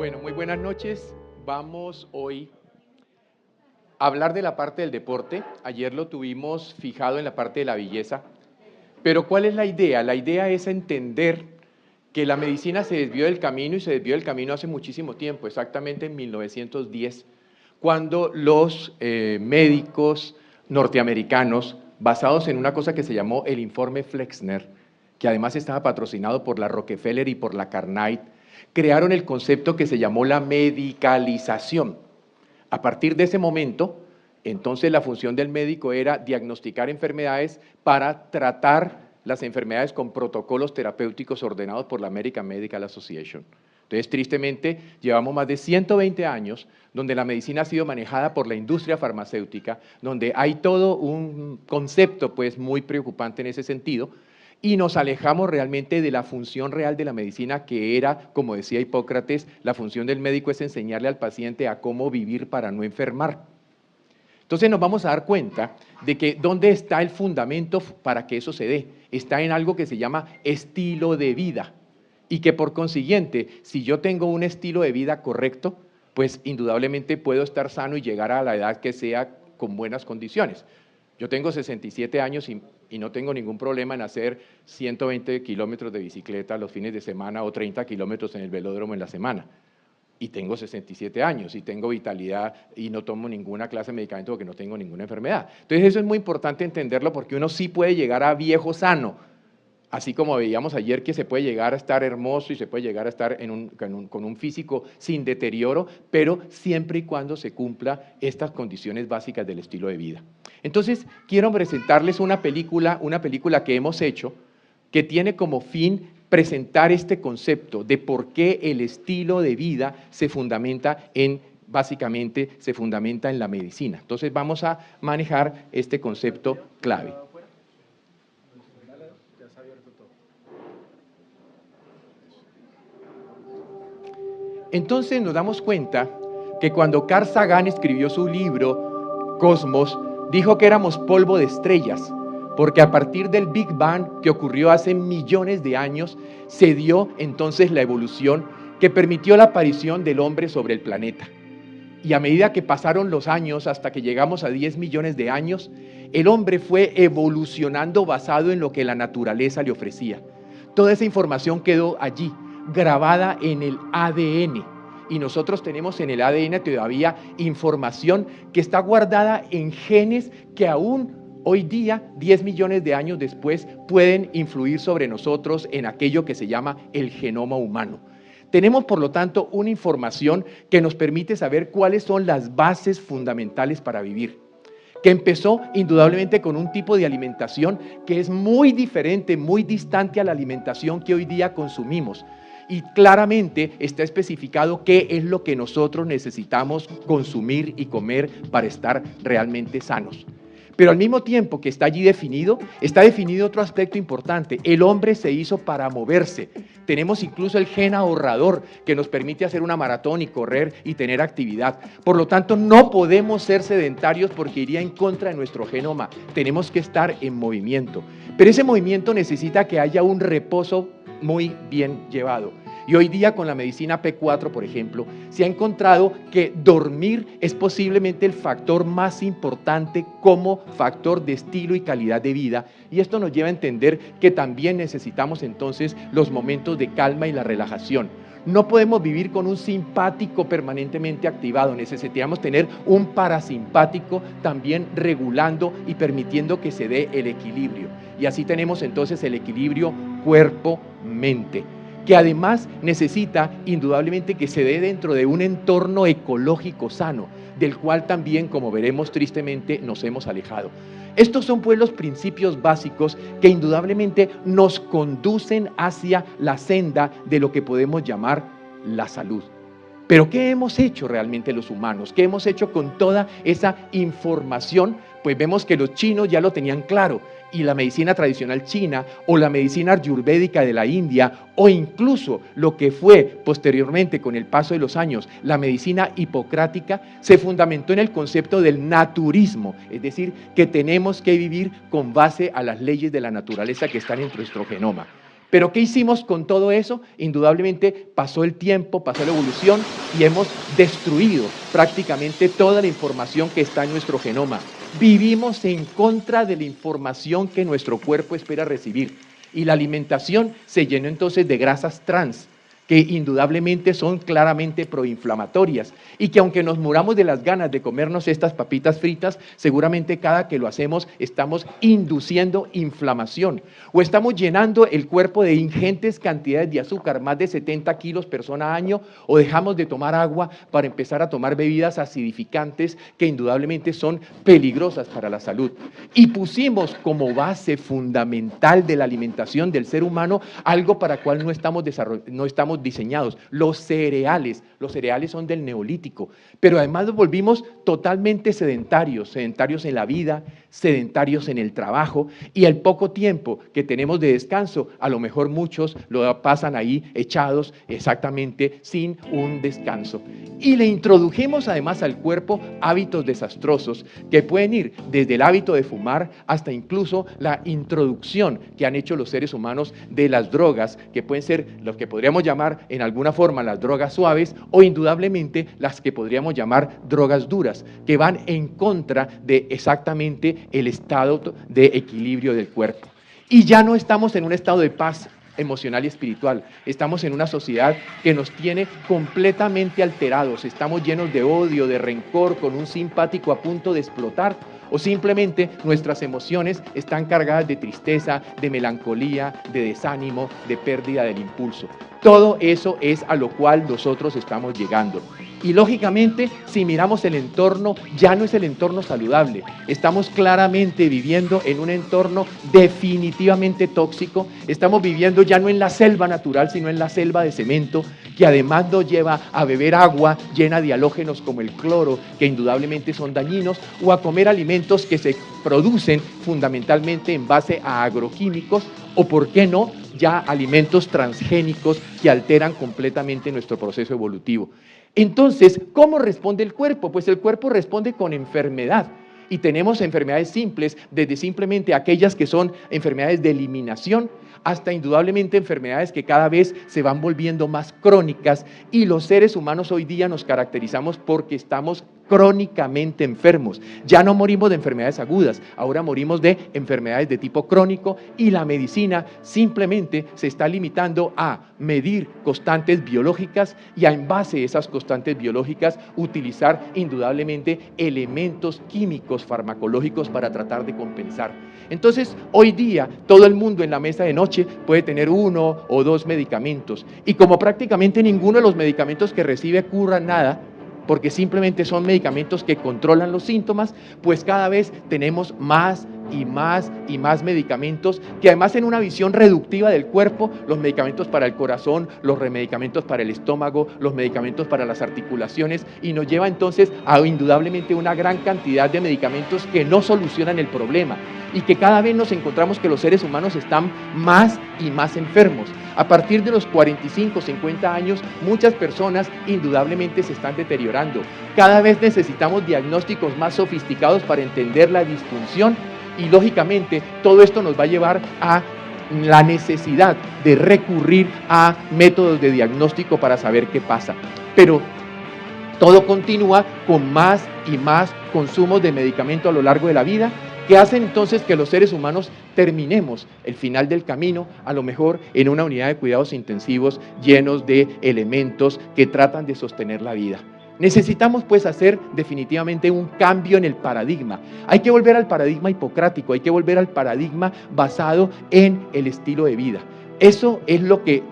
Bueno, muy buenas noches. Vamos hoy a hablar de la parte del deporte. Ayer lo tuvimos fijado en la parte de la belleza. Pero ¿cuál es la idea? La idea es entender que la medicina se desvió del camino y se desvió del camino hace muchísimo tiempo, exactamente en 1910, cuando los médicos norteamericanos, basados en una cosa que se llamó el informe Flexner, que además estaba patrocinado por la Rockefeller y por la Carnait, crearon el concepto que se llamó la medicalización. A partir de ese momento, entonces la función del médico era diagnosticar enfermedades para tratar las enfermedades con protocolos terapéuticos ordenados por la American Medical Association. Entonces, tristemente, llevamos más de 120 años donde la medicina ha sido manejada por la industria farmacéutica, donde hay todo un concepto pues, muy preocupante en ese sentido, y nos alejamos realmente de la función real de la medicina, que era, como decía Hipócrates, la función del médico es enseñarle al paciente a cómo vivir para no enfermar. Entonces nos vamos a dar cuenta de que ¿dónde está el fundamento para que eso se dé? Está en algo que se llama estilo de vida, y que por consiguiente, si yo tengo un estilo de vida correcto, pues indudablemente puedo estar sano y llegar a la edad que sea con buenas condiciones. Yo tengo 67 años y no tengo ningún problema en hacer 120 kilómetros de bicicleta los fines de semana o 30 kilómetros en el velódromo en la semana. Y tengo 67 años y tengo vitalidad y no tomo ninguna clase de medicamento porque no tengo ninguna enfermedad. Entonces eso es muy importante entenderlo, porque uno sí puede llegar a viejo sano, así como veíamos ayer que se puede llegar a estar hermoso y se puede llegar a estar con un físico sin deterioro, pero siempre y cuando se cumpla estas condiciones básicas del estilo de vida. Entonces, quiero presentarles una película que hemos hecho, que tiene como fin presentar este concepto de por qué el estilo de vida se fundamenta básicamente se fundamenta en la medicina. Entonces, vamos a manejar este concepto clave. Entonces nos damos cuenta que cuando Carl Sagan escribió su libro Cosmos, dijo que éramos polvo de estrellas, porque a partir del Big Bang, que ocurrió hace millones de años, se dio entonces la evolución que permitió la aparición del hombre sobre el planeta. Y a medida que pasaron los años, hasta que llegamos a 10 millones de años, el hombre fue evolucionando basado en lo que la naturaleza le ofrecía. Toda esa información quedó allí, grabada en el ADN, y nosotros tenemos en el ADN todavía información que está guardada en genes que aún hoy día, 10 millones de años después, pueden influir sobre nosotros en aquello que se llama el genoma humano. Tenemos, por lo tanto, una información que nos permite saber cuáles son las bases fundamentales para vivir, que empezó indudablemente con un tipo de alimentación que es muy diferente, muy distante a la alimentación que hoy día consumimos. Y claramente está especificado qué es lo que nosotros necesitamos consumir y comer para estar realmente sanos. Pero al mismo tiempo que está allí definido, está definido otro aspecto importante. El hombre se hizo para moverse. Tenemos incluso el gen ahorrador que nos permite hacer una maratón y correr y tener actividad. Por lo tanto, no podemos ser sedentarios porque iría en contra de nuestro genoma. Tenemos que estar en movimiento. Pero ese movimiento necesita que haya un reposo muy bien llevado. Y hoy día con la medicina P4, por ejemplo, se ha encontrado que dormir es posiblemente el factor más importante como factor de estilo y calidad de vida. Y esto nos lleva a entender que también necesitamos entonces los momentos de calma y la relajación. No podemos vivir con un simpático permanentemente activado, necesitamos tener un parasimpático también regulando y permitiendo que se dé el equilibrio. Y así tenemos entonces el equilibrio cuerpo-mente, que además necesita indudablemente que se dé dentro de un entorno ecológico sano, del cual también, como veremos tristemente, nos hemos alejado. Estos son pues los principios básicos que indudablemente nos conducen hacia la senda de lo que podemos llamar la salud. Pero ¿qué hemos hecho realmente los humanos? ¿Qué hemos hecho con toda esa información? Pues vemos que los chinos ya lo tenían claro, y la medicina tradicional china o la medicina ayurvédica de la India, o incluso lo que fue posteriormente con el paso de los años la medicina hipocrática, se fundamentó en el concepto del naturismo, es decir, que tenemos que vivir con base a las leyes de la naturaleza que están en nuestro genoma. Pero ¿qué hicimos con todo eso? Indudablemente pasó el tiempo, pasó la evolución y hemos destruido prácticamente toda la información que está en nuestro genoma. Vivimos en contra de la información que nuestro cuerpo espera recibir. Y la alimentación se llenó entonces de grasas trans, que indudablemente son claramente proinflamatorias y que aunque nos muramos de las ganas de comernos estas papitas fritas, seguramente cada que lo hacemos estamos induciendo inflamación o estamos llenando el cuerpo de ingentes cantidades de azúcar, más de 70 kilos persona año, o dejamos de tomar agua para empezar a tomar bebidas acidificantes que indudablemente son peligrosas para la salud. Y pusimos como base fundamental de la alimentación del ser humano algo para cual no estamos diseñados, los cereales. Los cereales son del neolítico, pero además nos volvimos totalmente sedentarios, sedentarios en la vida, sedentarios en el trabajo, y el poco tiempo que tenemos de descanso, a lo mejor muchos lo pasan ahí echados exactamente sin un descanso. Y le introdujimos además al cuerpo hábitos desastrosos que pueden ir desde el hábito de fumar hasta incluso la introducción que han hecho los seres humanos de las drogas, que pueden ser los que podríamos llamar en alguna forma las drogas suaves o indudablemente las que podríamos llamar drogas duras, que van en contra de exactamente el estado de equilibrio del cuerpo. Y ya no estamos en un estado de paz emocional y espiritual, estamos en una sociedad que nos tiene completamente alterados, estamos llenos de odio, de rencor, con un simpático a punto de explotar, o simplemente nuestras emociones están cargadas de tristeza, de melancolía, de desánimo, de pérdida del impulso. Todo eso es a lo cual nosotros estamos llegando. Y lógicamente, si miramos el entorno, ya no es el entorno saludable. Estamos claramente viviendo en un entorno definitivamente tóxico. Estamos viviendo ya no en la selva natural, sino en la selva de cemento, que además nos lleva a beber agua llena de halógenos como el cloro, que indudablemente son dañinos, o a comer alimentos que se producen fundamentalmente en base a agroquímicos, o por qué no, ya alimentos transgénicos que alteran completamente nuestro proceso evolutivo. Entonces, ¿cómo responde el cuerpo? Pues el cuerpo responde con enfermedad. Y tenemos enfermedades simples, desde simplemente aquellas que son enfermedades de eliminación, hasta indudablemente enfermedades que cada vez se van volviendo más crónicas, y los seres humanos hoy día nos caracterizamos porque estamos crónicamente enfermos. Ya no morimos de enfermedades agudas, ahora morimos de enfermedades de tipo crónico, y la medicina simplemente se está limitando a medir constantes biológicas y a, en base a esas constantes biológicas, utilizar indudablemente elementos químicos farmacológicos para tratar de compensar. Entonces, hoy día todo el mundo en la mesa de noche puede tener 1 o 2 medicamentos, y como prácticamente ninguno de los medicamentos que recibe cura nada, porque simplemente son medicamentos que controlan los síntomas, pues cada vez tenemos más y más y más medicamentos que, además, en una visión reductiva del cuerpo, los medicamentos para el corazón, los medicamentos para el estómago, los medicamentos para las articulaciones, y nos lleva entonces a indudablemente una gran cantidad de medicamentos que no solucionan el problema, y que cada vez nos encontramos que los seres humanos están más y más enfermos. A partir de los 45, 50 años, muchas personas indudablemente se están deteriorando. Cada vez necesitamos diagnósticos más sofisticados para entender la disfunción, y lógicamente todo esto nos va a llevar a la necesidad de recurrir a métodos de diagnóstico para saber qué pasa. Pero todo continúa con más y más consumos de medicamento a lo largo de la vida, que hacen entonces que los seres humanos terminemos el final del camino, a lo mejor en una unidad de cuidados intensivos llenos de elementos que tratan de sostener la vida. Necesitamos pues hacer definitivamente un cambio en el paradigma. Hay que volver al paradigma hipocrático, hay que volver al paradigma basado en el estilo de vida. Eso es lo que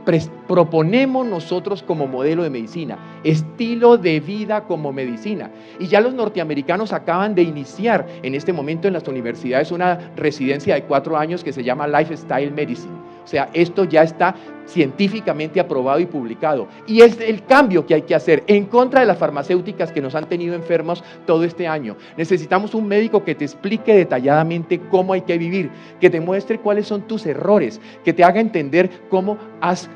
proponemos nosotros como modelo de medicina, estilo de vida como medicina. Y ya los norteamericanos acaban de iniciar en este momento en las universidades una residencia de 4 años que se llama Lifestyle Medicine. O sea, esto ya está científicamente aprobado y publicado. Y es el cambio que hay que hacer en contra de las farmacéuticas que nos han tenido enfermos todo este año. Necesitamos un médico que te explique detalladamente cómo hay que vivir, que te muestre cuáles son tus errores, que te haga entender cómo has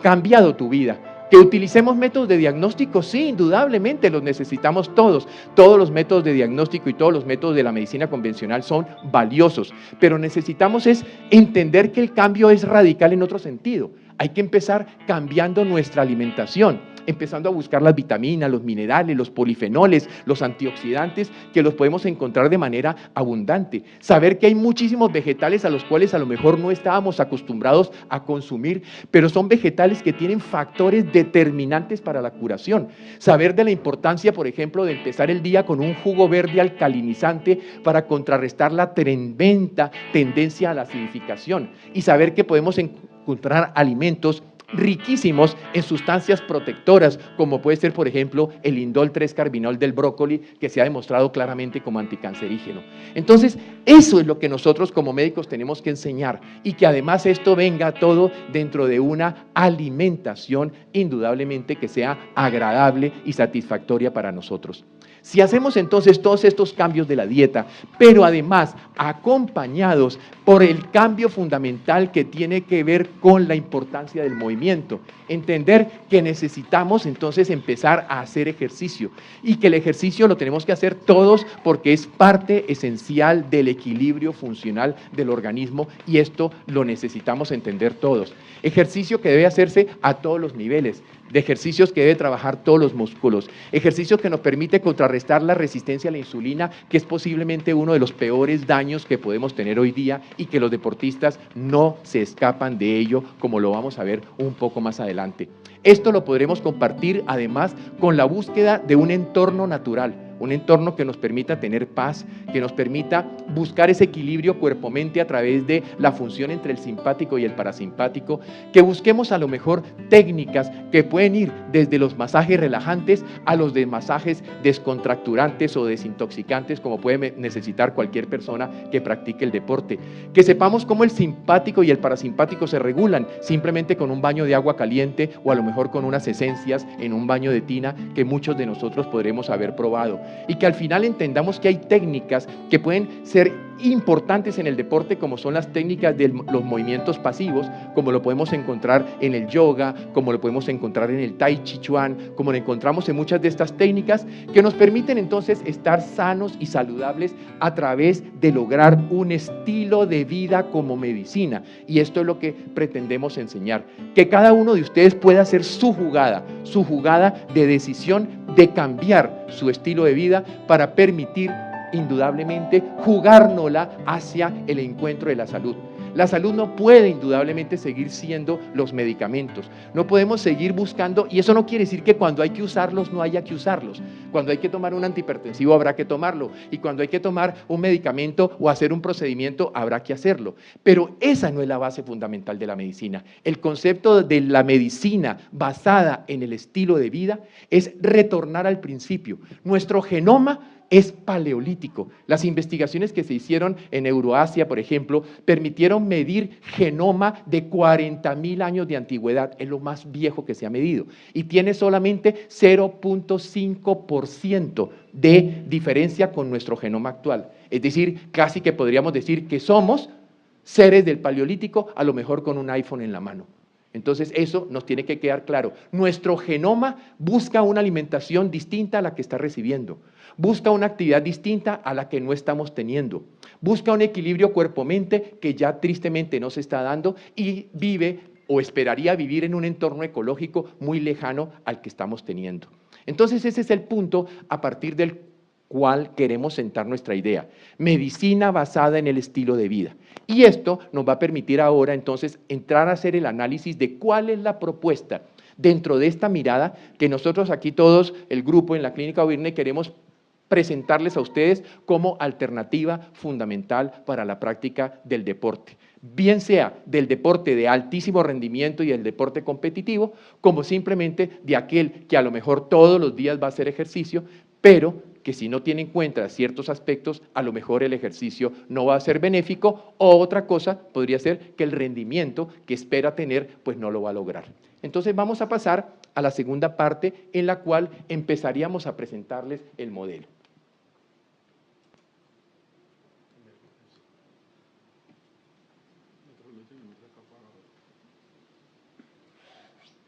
cambiado tu vida. Que utilicemos métodos de diagnóstico, sí, indudablemente los necesitamos todos. Todos los métodos de diagnóstico y todos los métodos de la medicina convencional son valiosos, pero necesitamos es entender que el cambio es radical en otro sentido. Hay que empezar cambiando nuestra alimentación, empezando a buscar las vitaminas, los minerales, los polifenoles, los antioxidantes, que los podemos encontrar de manera abundante. Saber que hay muchísimos vegetales a los cuales a lo mejor no estábamos acostumbrados a consumir, pero son vegetales que tienen factores determinantes para la curación. Saber de la importancia, por ejemplo, de empezar el día con un jugo verde alcalinizante para contrarrestar la tremenda tendencia a la acidificación. Y saber que podemos encontrar alimentos riquísimos en sustancias protectoras, como puede ser, por ejemplo, el indol 3-carbinol del brócoli, que se ha demostrado claramente como anticancerígeno. Entonces, eso es lo que nosotros como médicos tenemos que enseñar, y que además esto venga todo dentro de una alimentación indudablemente que sea agradable y satisfactoria para nosotros. Si hacemos entonces todos estos cambios de la dieta, pero además acompañados por el cambio fundamental que tiene que ver con la importancia del movimiento, entender que necesitamos entonces empezar a hacer ejercicio, y que el ejercicio lo tenemos que hacer todos porque es parte esencial del equilibrio funcional del organismo, y esto lo necesitamos entender todos. Ejercicio que debe hacerse a todos los niveles, de ejercicios que debe trabajar todos los músculos, ejercicios que nos permite contrarrestar la resistencia a la insulina, que es posiblemente uno de los peores daños que podemos tener hoy día, y que los deportistas no se escapan de ello, como lo vamos a ver un poco más adelante. Esto lo podremos compartir además con la búsqueda de un entorno natural, un entorno que nos permita tener paz, que nos permita buscar ese equilibrio cuerpo-mente a través de la función entre el simpático y el parasimpático, que busquemos a lo mejor técnicas que pueden ir desde los masajes relajantes a los de masajes descontracturantes o desintoxicantes, como puede necesitar cualquier persona que practique el deporte. Que sepamos cómo el simpático y el parasimpático se regulan simplemente con un baño de agua caliente, o a lo mejor con unas esencias en un baño de tina que muchos de nosotros podremos haber probado. Y que al final entendamos que hay técnicas que pueden ser importantes en el deporte, como son las técnicas de los movimientos pasivos, como lo podemos encontrar en el yoga, como lo podemos encontrar en el tai chi chuan, como lo encontramos en muchas de estas técnicas, que nos permiten entonces estar sanos y saludables a través de lograr un estilo de vida como medicina. Y esto es lo que pretendemos enseñar, que cada uno de ustedes pueda hacer su jugada de decisión de cambiar su estilo de vida para permitir indudablemente jugárnosla hacia el encuentro de la salud. La salud no puede indudablemente seguir siendo los medicamentos. No podemos seguir buscando, y eso no quiere decir que cuando hay que usarlos no haya que usarlos. Cuando hay que tomar un antihipertensivo habrá que tomarlo, y cuando hay que tomar un medicamento o hacer un procedimiento habrá que hacerlo. Pero esa no es la base fundamental de la medicina. El concepto de la medicina basada en el estilo de vida es retornar al principio. Nuestro genoma es paleolítico. Las investigaciones que se hicieron en Euroasia, por ejemplo, permitieron medir genoma de 40.000 años de antigüedad, es lo más viejo que se ha medido, y tiene solamente 0.5% de diferencia con nuestro genoma actual. Es decir, casi que podríamos decir que somos seres del paleolítico, a lo mejor con un iPhone en la mano. Entonces eso nos tiene que quedar claro. Nuestro genoma busca una alimentación distinta a la que está recibiendo, busca una actividad distinta a la que no estamos teniendo, busca un equilibrio cuerpo-mente que ya tristemente no se está dando, y vive o esperaría vivir en un entorno ecológico muy lejano al que estamos teniendo. Entonces ese es el punto a partir del cual queremos sentar nuestra idea: medicina basada en el estilo de vida. Y esto nos va a permitir ahora entonces entrar a hacer el análisis de cuál es la propuesta dentro de esta mirada que nosotros aquí todos, el grupo en la Clínica O'Byrne, queremos presentarles a ustedes como alternativa fundamental para la práctica del deporte, bien sea del deporte de altísimo rendimiento y el deporte competitivo, como simplemente de aquel que a lo mejor todos los días va a hacer ejercicio, pero que si no tiene en cuenta ciertos aspectos, a lo mejor el ejercicio no va a ser benéfico, o otra cosa podría ser que el rendimiento que espera tener, pues no lo va a lograr. Entonces vamos a pasar a la segunda parte, en la cual empezaríamos a presentarles el modelo.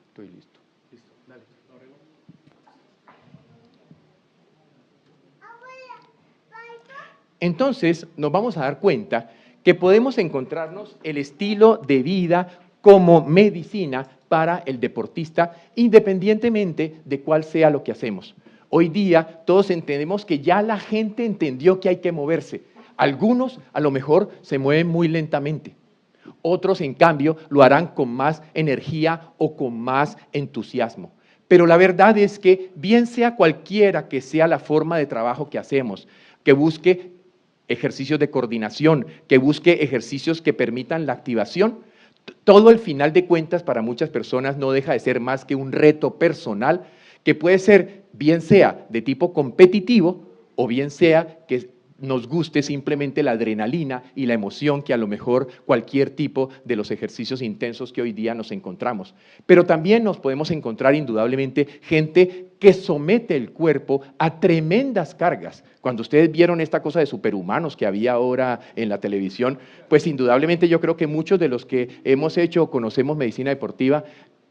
Estoy listo. Entonces nos vamos a dar cuenta que podemos encontrarnos el estilo de vida como medicina para el deportista, independientemente de cuál sea lo que hacemos. Hoy día todos entendemos que ya la gente entendió que hay que moverse. Algunos a lo mejor se mueven muy lentamente. Otros, en cambio, lo harán con más energía o con más entusiasmo. Pero la verdad es que, bien sea cualquiera que sea la forma de trabajo que hacemos, que busque ejercicios de coordinación, que busque ejercicios que permitan la activación, todo al final de cuentas para muchas personas no deja de ser más que un reto personal que puede ser, bien sea de tipo competitivo o bien sea que nos guste simplemente la adrenalina y la emoción que a lo mejor cualquier tipo de los ejercicios intensos que hoy día nos encontramos. Pero también nos podemos encontrar indudablemente gente que somete el cuerpo a tremendas cargas. Cuando ustedes vieron esta cosa de superhumanos que había ahora en la televisión, pues indudablemente yo creo que muchos de los que hemos hecho o conocemos medicina deportiva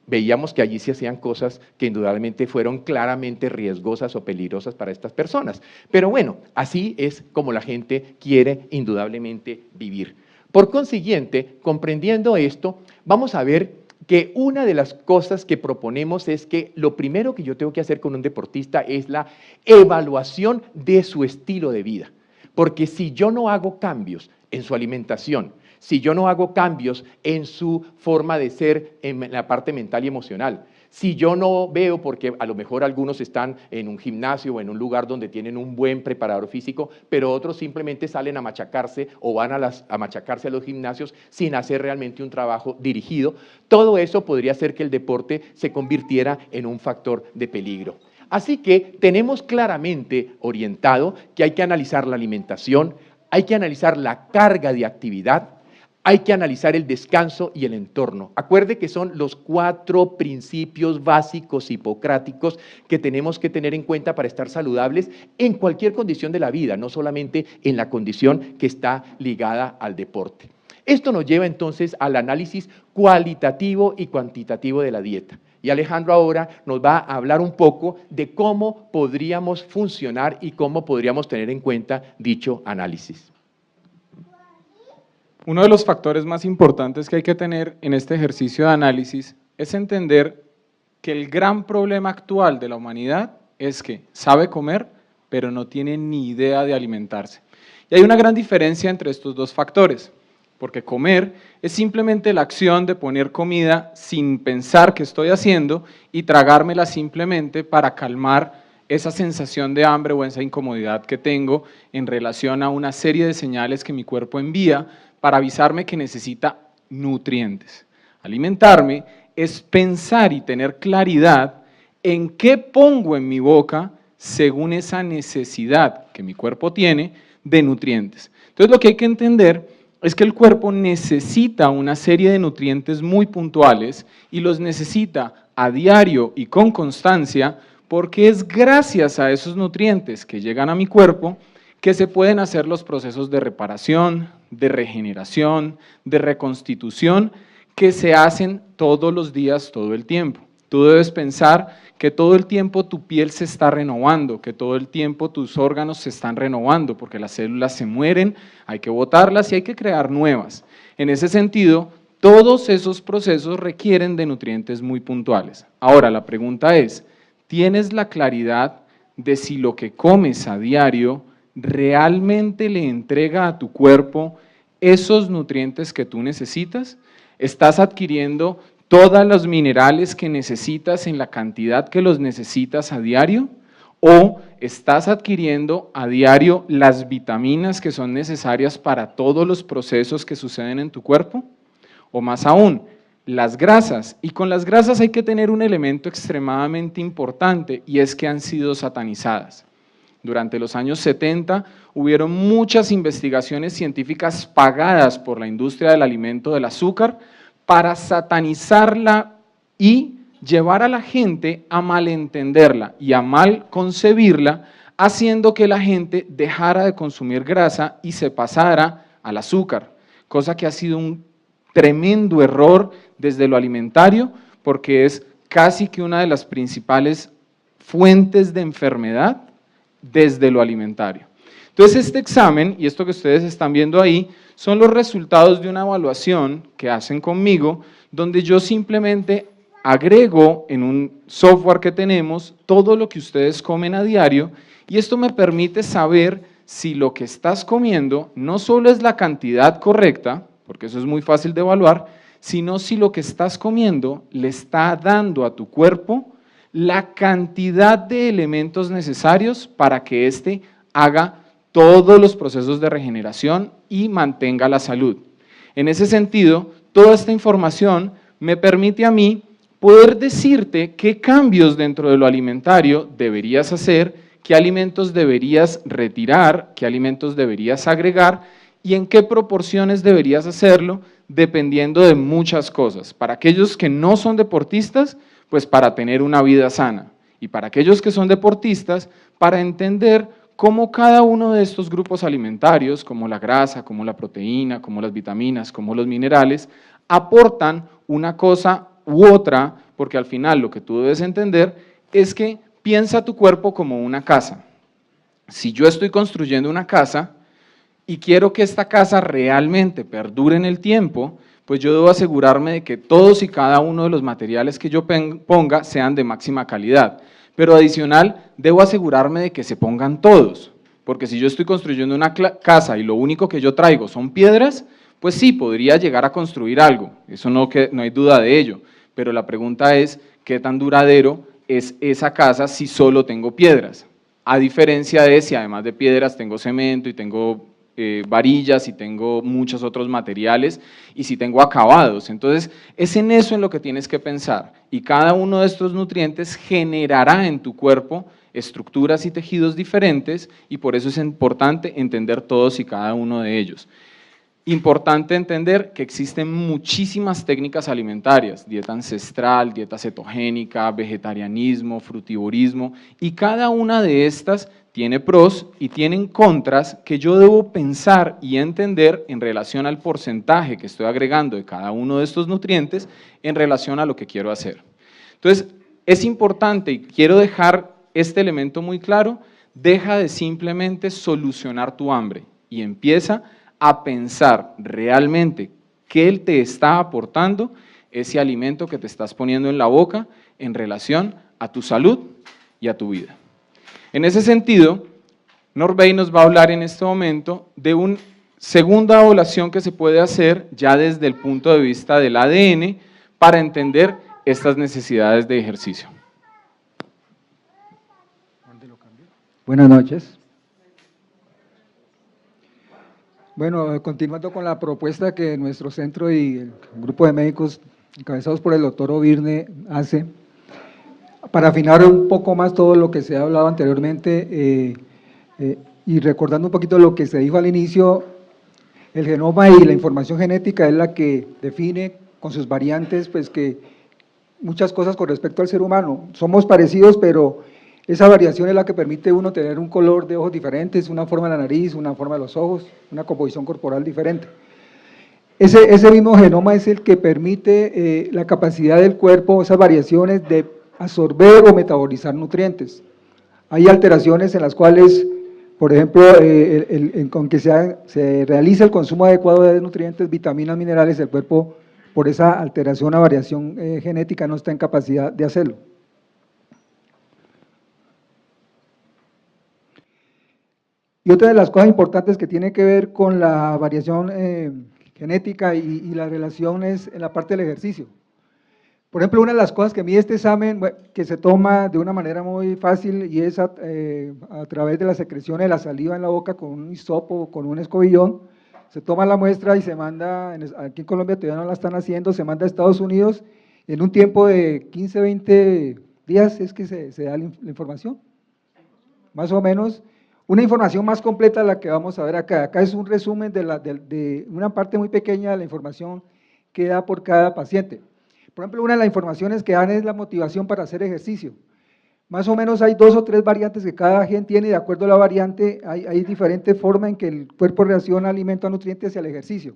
veíamos que allí se hacían cosas que indudablemente fueron claramente riesgosas o peligrosas para estas personas. Pero bueno, así es como la gente quiere indudablemente vivir. Por consiguiente, comprendiendo esto, vamos a ver que una de las cosas que proponemos es que lo primero que yo tengo que hacer con un deportista es la evaluación de su estilo de vida. Porque si yo no hago cambios en su alimentación, si yo no hago cambios en su forma de ser en la parte mental y emocional, si yo no veo, porque a lo mejor algunos están en un gimnasio o en un lugar donde tienen un buen preparador físico, pero otros simplemente salen a machacarse o van a machacarse a los gimnasios sin hacer realmente un trabajo dirigido, todo eso podría hacer que el deporte se convirtiera en un factor de peligro. Así que tenemos claramente orientado que hay que analizar la alimentación, hay que analizar la carga de actividad, hay que analizar el descanso y el entorno. Acuerde que son los 4 principios básicos hipocráticos que tenemos que tener en cuenta para estar saludables en cualquier condición de la vida, no solamente en la condición que está ligada al deporte. Esto nos lleva entonces al análisis cualitativo y cuantitativo de la dieta. Y Alejandro ahora nos va a hablar un poco de cómo podríamos funcionar y cómo podríamos tener en cuenta dicho análisis. Uno de los factores más importantes que hay que tener en este ejercicio de análisis es entender que el gran problema actual de la humanidad es que sabe comer, pero no tiene ni idea de alimentarse. Y hay una gran diferencia entre estos dos factores, porque comer es simplemente la acción de poner comida sin pensar qué estoy haciendo y tragármela simplemente para calmar esa sensación de hambre o esa incomodidad que tengo en relación a una serie de señales que mi cuerpo envía para avisarme que necesita nutrientes. Alimentarme es pensar y tener claridad en qué pongo en mi boca según esa necesidad que mi cuerpo tiene de nutrientes. Entonces lo que hay que entender es que el cuerpo necesita una serie de nutrientes muy puntuales y los necesita a diario y con constancia porque es gracias a esos nutrientes que llegan a mi cuerpo que se pueden hacer los procesos de reparación, de regeneración, de reconstitución, que se hacen todos los días, todo el tiempo. Tú debes pensar que todo el tiempo tu piel se está renovando, que todo el tiempo tus órganos se están renovando, porque las células se mueren, hay que botarlas y hay que crear nuevas. En ese sentido, todos esos procesos requieren de nutrientes muy puntuales. Ahora, la pregunta es, ¿tienes la claridad de si lo que comes a diario realmente le entrega a tu cuerpo esos nutrientes que tú necesitas? ¿Estás adquiriendo todos los minerales que necesitas en la cantidad que los necesitas a diario? ¿O estás adquiriendo a diario las vitaminas que son necesarias para todos los procesos que suceden en tu cuerpo? O más aún, las grasas. Y con las grasas hay que tener un elemento extremadamente importante y es que han sido satanizadas. Durante los años 70 hubieron muchas investigaciones científicas pagadas por la industria del alimento del azúcar para satanizarla y llevar a la gente a malentenderla y a mal concebirla, haciendo que la gente dejara de consumir grasa y se pasara al azúcar, cosa que ha sido un tremendo error desde lo alimentario porque es casi que una de las principales fuentes de enfermedad desde lo alimentario. Entonces este examen, y esto que ustedes están viendo ahí, son los resultados de una evaluación que hacen conmigo, donde yo simplemente agrego en un software que tenemos todo lo que ustedes comen a diario, y esto me permite saber si lo que estás comiendo no solo es la cantidad correcta, porque eso es muy fácil de evaluar, sino si lo que estás comiendo le está dando a tu cuerpo la cantidad de elementos necesarios para que éste haga todos los procesos de regeneración y mantenga la salud. En ese sentido, toda esta información me permite a mí poder decirte qué cambios dentro de lo alimentario deberías hacer, qué alimentos deberías retirar, qué alimentos deberías agregar y en qué proporciones deberías hacerlo, dependiendo de muchas cosas. Para aquellos que no son deportistas, pues para tener una vida sana. Y para aquellos que son deportistas, para entender cómo cada uno de estos grupos alimentarios, como la grasa, como la proteína, como las vitaminas, como los minerales, aportan una cosa u otra, porque al final lo que tú debes entender es que piensa tu cuerpo como una casa. Si yo estoy construyendo una casa y quiero que esta casa realmente perdure en el tiempo, pues yo debo asegurarme de que todos y cada uno de los materiales que yo ponga sean de máxima calidad. Pero adicional, debo asegurarme de que se pongan todos, porque si yo estoy construyendo una casa y lo único que yo traigo son piedras, pues sí, podría llegar a construir algo, eso no hay duda de ello, pero la pregunta es, ¿qué tan duradero es esa casa si solo tengo piedras? A diferencia de si además de piedras tengo cemento y tengo varillas y tengo muchos otros materiales y si tengo acabados. Entonces, es en eso en lo que tienes que pensar y cada uno de estos nutrientes generará en tu cuerpo estructuras y tejidos diferentes y por eso es importante entender todos y cada uno de ellos. Importante entender que existen muchísimas técnicas alimentarias, dieta ancestral, dieta cetogénica, vegetarianismo, frutivorismo, y cada una de estas tiene pros y tienen contras que yo debo pensar y entender en relación al porcentaje que estoy agregando de cada uno de estos nutrientes en relación a lo que quiero hacer. Entonces, es importante y quiero dejar este elemento muy claro, deja de simplemente solucionar tu hambre y empieza a pensar realmente qué te está aportando ese alimento que te estás poniendo en la boca en relación a tu salud y a tu vida. En ese sentido, Norbey nos va a hablar en este momento de una segunda evaluación que se puede hacer ya desde el punto de vista del ADN para entender estas necesidades de ejercicio. Buenas noches. Bueno, continuando con la propuesta que nuestro centro y el grupo de médicos encabezados por el doctor Ovirne hace, para afinar un poco más todo lo que se ha hablado anteriormente y recordando un poquito lo que se dijo al inicio, el genoma y la información genética es la que define con sus variantes pues que muchas cosas con respecto al ser humano. Somos parecidos, pero esa variación es la que permite a uno tener un color de ojos diferentes, una forma de la nariz, una forma de los ojos, una composición corporal diferente. Ese mismo genoma es el que permite la capacidad del cuerpo, esas variaciones de absorber o metabolizar nutrientes. Hay alteraciones en las cuales, por ejemplo, con que se realiza el consumo adecuado de nutrientes, vitaminas, minerales, el cuerpo, por esa alteración o variación genética, no está en capacidad de hacerlo. Y otra de las cosas importantes que tiene que ver con la variación genética y la relación es en la parte del ejercicio. Por ejemplo, una de las cosas que mide este examen, que se toma de una manera muy fácil y es a través de la secreción de la saliva en la boca con un hisopo o con un escobillón, se toma la muestra y se manda, aquí en Colombia todavía no la están haciendo, se manda a Estados Unidos, en un tiempo de 15, 20 días es que se da la información, más o menos. Una información más completa de la que vamos a ver acá. Acá es un resumen de una parte muy pequeña de la información que da por cada paciente. Por ejemplo, una de las informaciones que dan es la motivación para hacer ejercicio. Más o menos hay 2 o 3 variantes que cada gen tiene, y de acuerdo a la variante hay diferentes formas en que el cuerpo reacciona alimento a nutrientes y al ejercicio.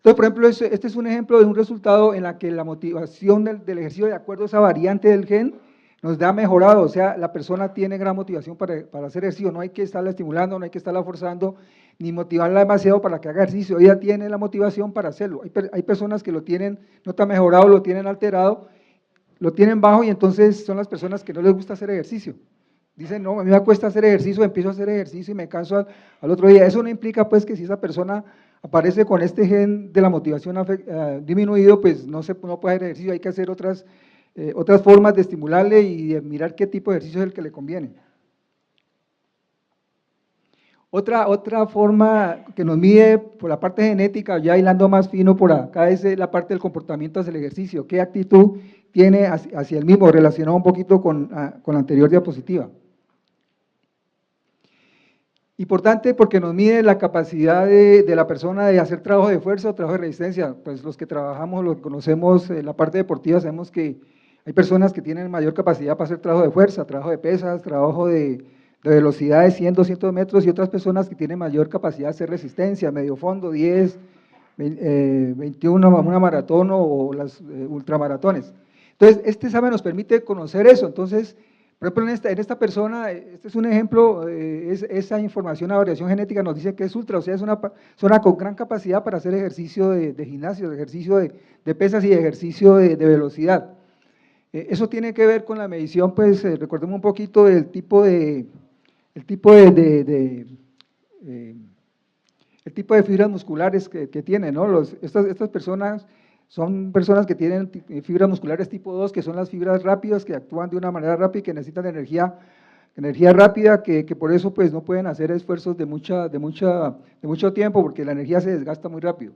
Entonces, por ejemplo, este es un ejemplo de un resultado en la que la motivación del ejercicio de acuerdo a esa variante del gen nos da mejorado, o sea, la persona tiene gran motivación para hacer ejercicio, no hay que estarla estimulando, no hay que estarla forzando, ni motivarla demasiado para que haga ejercicio, ella tiene la motivación para hacerlo. Hay personas que lo tienen no tan mejorado, lo tienen alterado, lo tienen bajo y entonces son las personas que no les gusta hacer ejercicio. Dicen, no, a mí me cuesta hacer ejercicio, empiezo a hacer ejercicio y me canso al otro día. Eso no implica pues que si esa persona aparece con este gen de la motivación disminuido, pues no puede hacer ejercicio, hay que hacer otras formas de estimularle y de mirar qué tipo de ejercicio es el que le conviene. Otra forma que nos mide por la parte genética, ya hilando más fino por acá, es la parte del comportamiento hacia el ejercicio, qué actitud tiene hacia el mismo, relacionado un poquito con la anterior diapositiva. Importante porque nos mide la capacidad de la persona de hacer trabajo de fuerza o trabajo de resistencia. Pues los que trabajamos, los que conocemos la parte deportiva, sabemos que hay personas que tienen mayor capacidad para hacer trabajo de fuerza, trabajo de pesas, trabajo de velocidad de 100, 200 metros y otras personas que tienen mayor capacidad de hacer resistencia, medio fondo, 10, 21, una maratón o las ultramaratones. Entonces, este examen nos permite conocer eso. Entonces, por ejemplo, en esta persona, este es un ejemplo, esa información, la variación genética nos dice que es ultra, o sea, es una persona con gran capacidad para hacer ejercicio de gimnasio, de ejercicio de pesas y ejercicio de velocidad. Eso tiene que ver con la medición, pues, recordemos un poquito del tipo de fibras musculares que tienen, ¿no? Estas personas son personas que tienen fibras musculares tipo 2, que son las fibras rápidas, que actúan de una manera rápida y que necesitan energía rápida, que por eso pues no pueden hacer esfuerzos de mucho tiempo, porque la energía se desgasta muy rápido.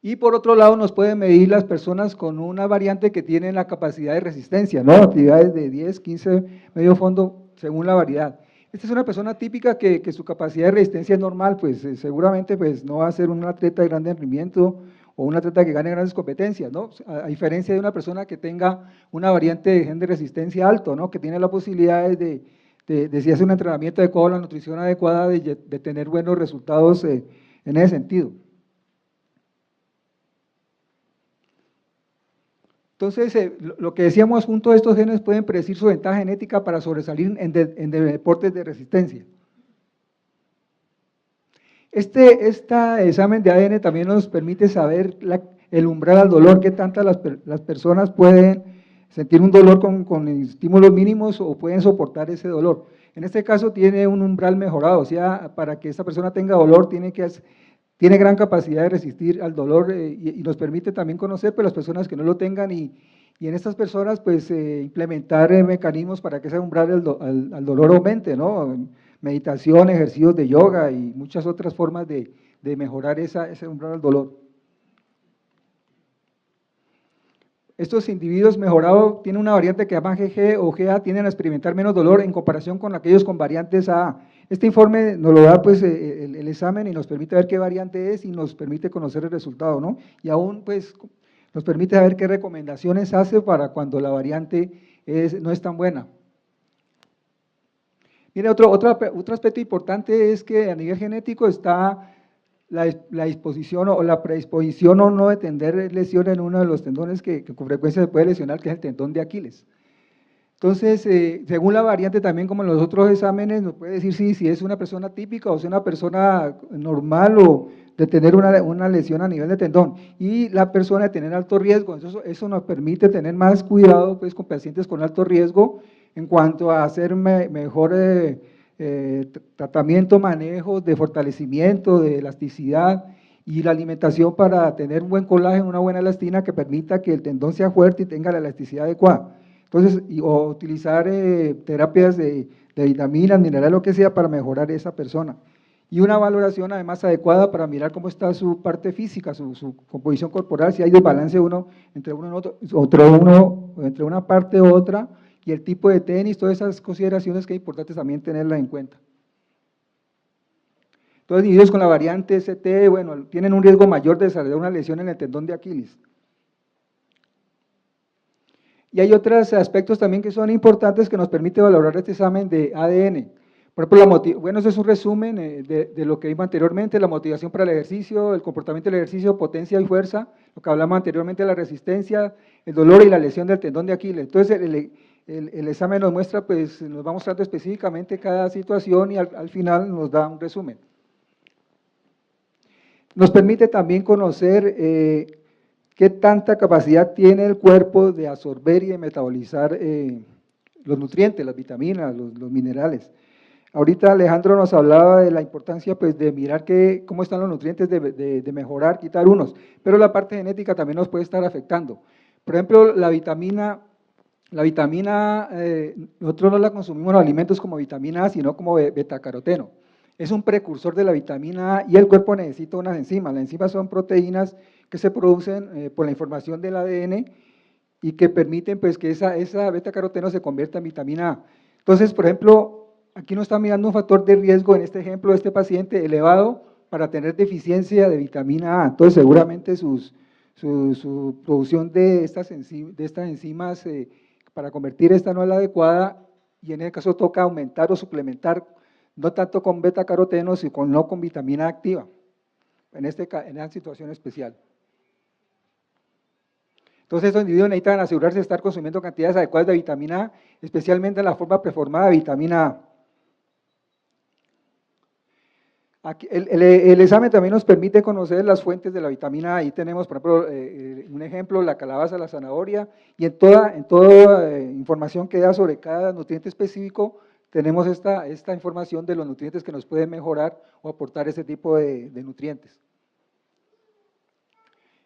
Y por otro lado nos pueden medir las personas con una variante que tienen la capacidad de resistencia, ¿no? Actividades de 10, 15, medio fondo, según la variedad. Esta es una persona típica que su capacidad de resistencia es normal, pues seguramente pues, no va a ser un atleta de gran rendimiento o un atleta que gane grandes competencias, ¿no? A diferencia de una persona que tenga una variante de gen de resistencia alto, ¿no? Que tiene la posibilidad de si hace un entrenamiento adecuado, la nutrición adecuada, de tener buenos resultados en ese sentido. Entonces, lo que decíamos, junto a estos genes pueden predecir su ventaja genética para sobresalir en deportes de resistencia. Este examen de ADN también nos permite saber el umbral al dolor, qué tantas las personas pueden sentir un dolor con estímulos mínimos o pueden soportar ese dolor. En este caso tiene un umbral mejorado, o sea, para que esta persona tenga dolor tiene gran capacidad de resistir al dolor y nos permite también conocer pues, las personas que no lo tengan y en estas personas pues implementar mecanismos para que ese umbral al dolor aumente, ¿no? Meditación, ejercicios de yoga y muchas otras formas de mejorar ese umbral al dolor. Estos individuos mejorados tienen una variante que llaman GG o GA, tienden a experimentar menos dolor en comparación con aquellos con variantes AA. Este informe nos lo da pues el examen y nos permite ver qué variante es y nos permite conocer el resultado, ¿no? Y aún pues nos permite saber qué recomendaciones hace para cuando la variante no es tan buena. Mire, otro aspecto importante es que a nivel genético está la disposición o la predisposición o no de tener lesión en uno de los tendones que con frecuencia se puede lesionar, que es el tendón de Aquiles. Entonces, según la variante también como en los otros exámenes, nos puede decir si es una persona típica o si es una persona normal o de tener una lesión a nivel de tendón. Y la persona de tener alto riesgo, eso nos permite tener más cuidado pues, con pacientes con alto riesgo en cuanto a hacer mejor tratamiento, manejo de fortalecimiento, de elasticidad y la alimentación para tener un buen colágeno, una buena elastina que permita que el tendón sea fuerte y tenga la elasticidad adecuada. Entonces, o utilizar terapias de vitaminas, minerales, lo que sea, para mejorar esa persona. Y una valoración además adecuada para mirar cómo está su parte física, su composición corporal, si hay desbalance entre una parte u otra, y el tipo de tenis, todas esas consideraciones que es importante también tenerlas en cuenta. Entonces, individuos con la variante ST, bueno, tienen un riesgo mayor de desarrollar una lesión en el tendón de Aquiles. Y hay otros aspectos también que son importantes que nos permite valorar este examen de ADN. Por ejemplo, bueno, eso es un resumen de lo que vimos anteriormente, la motivación para el ejercicio, el comportamiento del ejercicio, potencia y fuerza, lo que hablamos anteriormente de la resistencia, el dolor y la lesión del tendón de Aquiles. Entonces, el examen nos muestra, pues, nos va mostrando específicamente cada situación y al final nos da un resumen. Nos permite también conocer qué tanta capacidad tiene el cuerpo de absorber y de metabolizar los nutrientes, las vitaminas, los minerales. Ahorita Alejandro nos hablaba de la importancia, pues, de mirar cómo están los nutrientes, de mejorar, quitar unos, pero la parte genética también nos puede estar afectando. Por ejemplo, la vitamina, nosotros no la consumimos en los alimentos como vitamina A, sino como betacaroteno. Es un precursor de la vitamina A y el cuerpo necesita unas enzimas. Las enzimas son proteínas que se producen por la información del ADN y que permiten, pues, que esa betacaroteno se convierta en vitamina A. Entonces, por ejemplo, aquí nos está mirando un factor de riesgo en este ejemplo de este paciente elevado para tener deficiencia de vitamina A. Entonces, seguramente su producción de estas enzimas para convertir esta no es la adecuada y en el caso toca aumentar o suplementar, no tanto con betacaroteno, sino con vitamina activa, en esta situación especial. Entonces, estos individuos necesitan asegurarse de estar consumiendo cantidades adecuadas de vitamina A, especialmente en la forma preformada de vitamina A. Aquí, el examen también nos permite conocer las fuentes de la vitamina A. Ahí tenemos, por ejemplo, un ejemplo, la calabaza, la zanahoria, y en toda información que da sobre cada nutriente específico, tenemos esta información de los nutrientes que nos pueden mejorar o aportar ese tipo de nutrientes.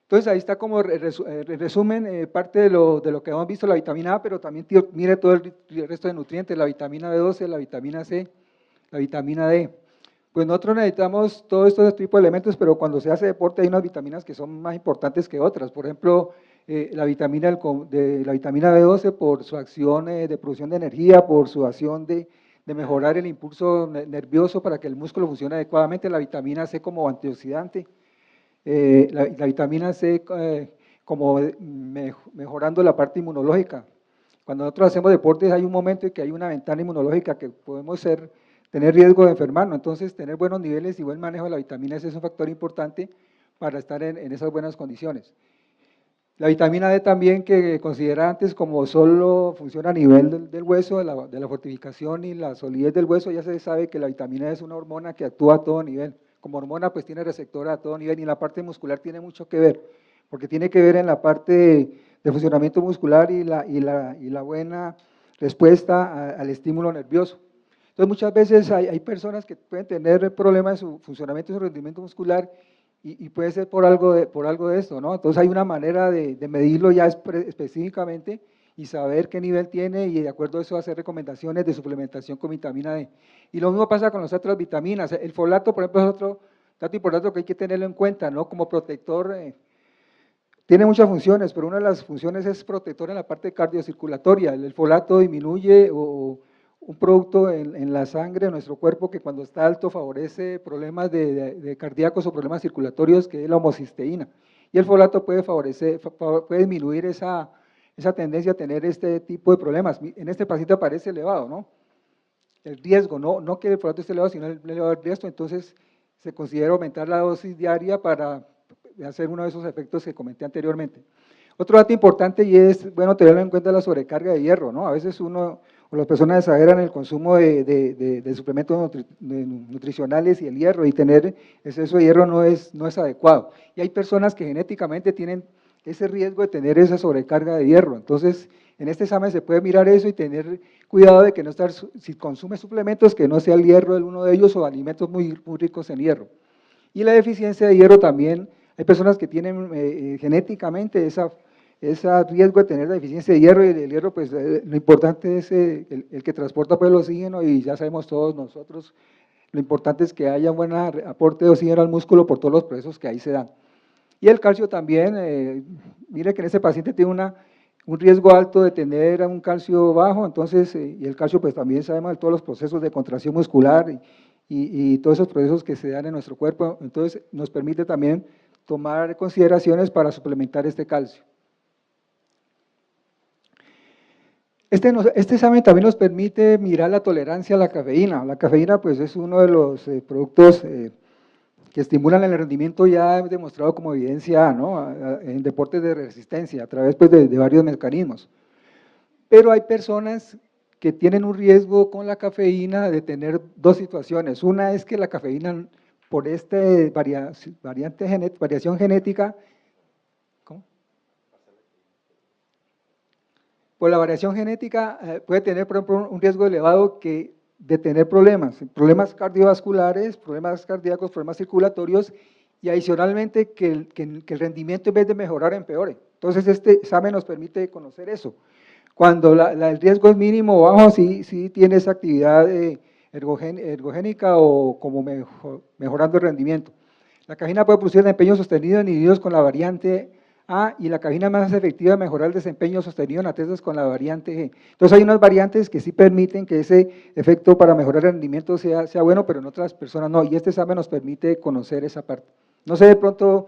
Entonces, ahí está como resumen parte de lo que hemos visto, la vitamina A, pero también mire todo el resto de nutrientes, la vitamina B12, la vitamina C, la vitamina D. Pues nosotros necesitamos todos estos tipos de elementos, pero cuando se hace deporte hay unas vitaminas que son más importantes que otras. Por ejemplo, la vitamina B12 por su acción de producción de energía, por su acción de mejorar el impulso nervioso para que el músculo funcione adecuadamente, la vitamina C como antioxidante, la vitamina C como mejorando la parte inmunológica. Cuando nosotros hacemos deportes hay un momento en que hay una ventana inmunológica que podemos tener riesgo de enfermarnos, entonces tener buenos niveles y buen manejo de la vitamina C es un factor importante para estar en esas buenas condiciones. La vitamina D también, que considera antes como solo funciona a nivel del hueso, de la fortificación y la solidez del hueso, ya se sabe que la vitamina D es una hormona que actúa a todo nivel. Como hormona pues tiene receptor a todo nivel y la parte muscular tiene mucho que ver, porque tiene que ver en la parte de funcionamiento muscular y la buena respuesta al estímulo nervioso. Entonces, muchas veces hay personas que pueden tener problemas en su funcionamiento y su rendimiento muscular y puede ser por algo de esto, ¿no? Entonces, hay una manera de medirlo ya específicamente y saber qué nivel tiene y de acuerdo a eso hacer recomendaciones de suplementación con vitamina D. Y lo mismo pasa con las otras vitaminas. El folato, por ejemplo, es otro dato importante que hay que tenerlo en cuenta, ¿no? Como protector, tiene muchas funciones, pero una de las funciones es protector en la parte cardiocirculatoria. El folato disminuye un producto en la sangre de nuestro cuerpo que cuando está alto favorece problemas de cardíacos o problemas circulatorios, que es la homocisteína. Y el folato puede disminuir esa tendencia a tener este tipo de problemas. En este paciente aparece elevado, ¿no? El riesgo, no que el folato esté elevado, sino el elevado riesgo, entonces se considera aumentar la dosis diaria para hacer uno de esos efectos que comenté anteriormente. Otro dato importante y es, bueno, tenerlo en cuenta la sobrecarga de hierro, ¿no? A veces las personas exageran el consumo de suplementos nutricionales y el hierro, y tener exceso de hierro no es adecuado. Y hay personas que genéticamente tienen ese riesgo de tener esa sobrecarga de hierro. Entonces, en este examen se puede mirar eso y tener cuidado de que no estar, si consume suplementos, que no sea el hierro el uno de ellos o alimentos muy ricos en hierro. Y la deficiencia de hierro también, hay personas que tienen genéticamente ese riesgo de tener deficiencia de hierro, y el hierro, pues lo importante es el que transporta pues, el oxígeno, y ya sabemos todos nosotros, lo importante es que haya buen aporte de oxígeno al músculo por todos los procesos que ahí se dan. Y el calcio también, mire que en ese paciente tiene un riesgo alto de tener un calcio bajo, entonces, y el calcio pues también sabemos de todos los procesos de contracción muscular y todos esos procesos que se dan en nuestro cuerpo, entonces nos permite también tomar consideraciones para suplementar este calcio. Este examen también nos permite mirar la tolerancia a la cafeína. La cafeína pues es uno de los productos que estimulan el rendimiento ya demostrado como evidencia, ¿no? En deportes de resistencia a través pues, de varios mecanismos. Pero hay personas que tienen un riesgo con la cafeína de tener dos situaciones. Una es que la cafeína, por esta variación genética, ¿cómo? Por la variación genética puede tener, por ejemplo, un riesgo elevado de tener problemas cardiovasculares, problemas cardíacos, problemas circulatorios, y adicionalmente que el rendimiento en vez de mejorar empeore. Entonces este examen nos permite conocer eso. Cuando el riesgo es mínimo o bajo, sí tiene esa actividad ergogénica o como mejorando el rendimiento. La cafeína puede producir desempeño sostenido en individuos con la variante A y la cafeína más efectiva de mejorar el desempeño sostenido en atletas con la variante G. Entonces hay unas variantes que sí permiten que ese efecto para mejorar el rendimiento sea bueno, pero en otras personas no, y este examen nos permite conocer esa parte. No sé de pronto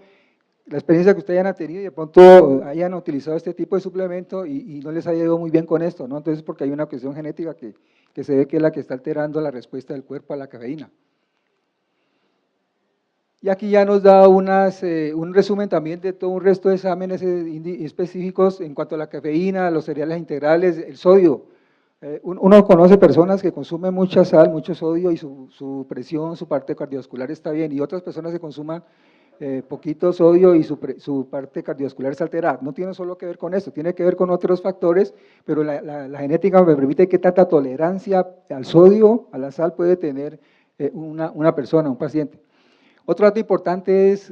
la experiencia que ustedes hayan tenido y de pronto hayan utilizado este tipo de suplemento y no les haya ido muy bien con esto, ¿no? Entonces porque hay una cuestión genética que se ve que es la que está alterando la respuesta del cuerpo a la cafeína. Y aquí ya nos da un resumen también de todo un resto de exámenes específicos en cuanto a la cafeína, los cereales integrales, el sodio. Uno conoce personas que consumen mucha sal, mucho sodio y su presión, su parte cardiovascular está bien, y otras personas que consuman poquito sodio y su parte cardiovascular está alterada. No tiene solo que ver con esto, tiene que ver con otros factores, pero la genética me permite qué tanta tolerancia al sodio, a la sal puede tener una persona, un paciente. Otro dato importante es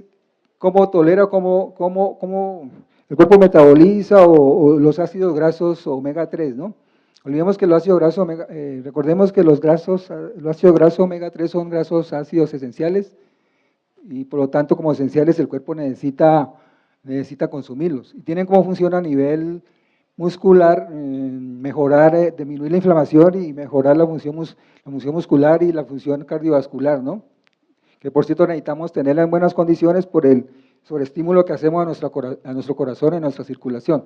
cómo tolera, cómo el cuerpo metaboliza o los ácidos grasos omega 3, ¿no? Olvidemos que los ácidos grasos recordemos que los ácidos grasos omega 3 son grasos ácidos esenciales y por lo tanto como esenciales el cuerpo necesita consumirlos. Y tienen como función a nivel muscular, mejorar, disminuir la inflamación y mejorar la función muscular y la función cardiovascular, ¿no? Que por cierto necesitamos tenerla en buenas condiciones por el sobreestímulo que hacemos a nuestro corazón y a nuestra circulación.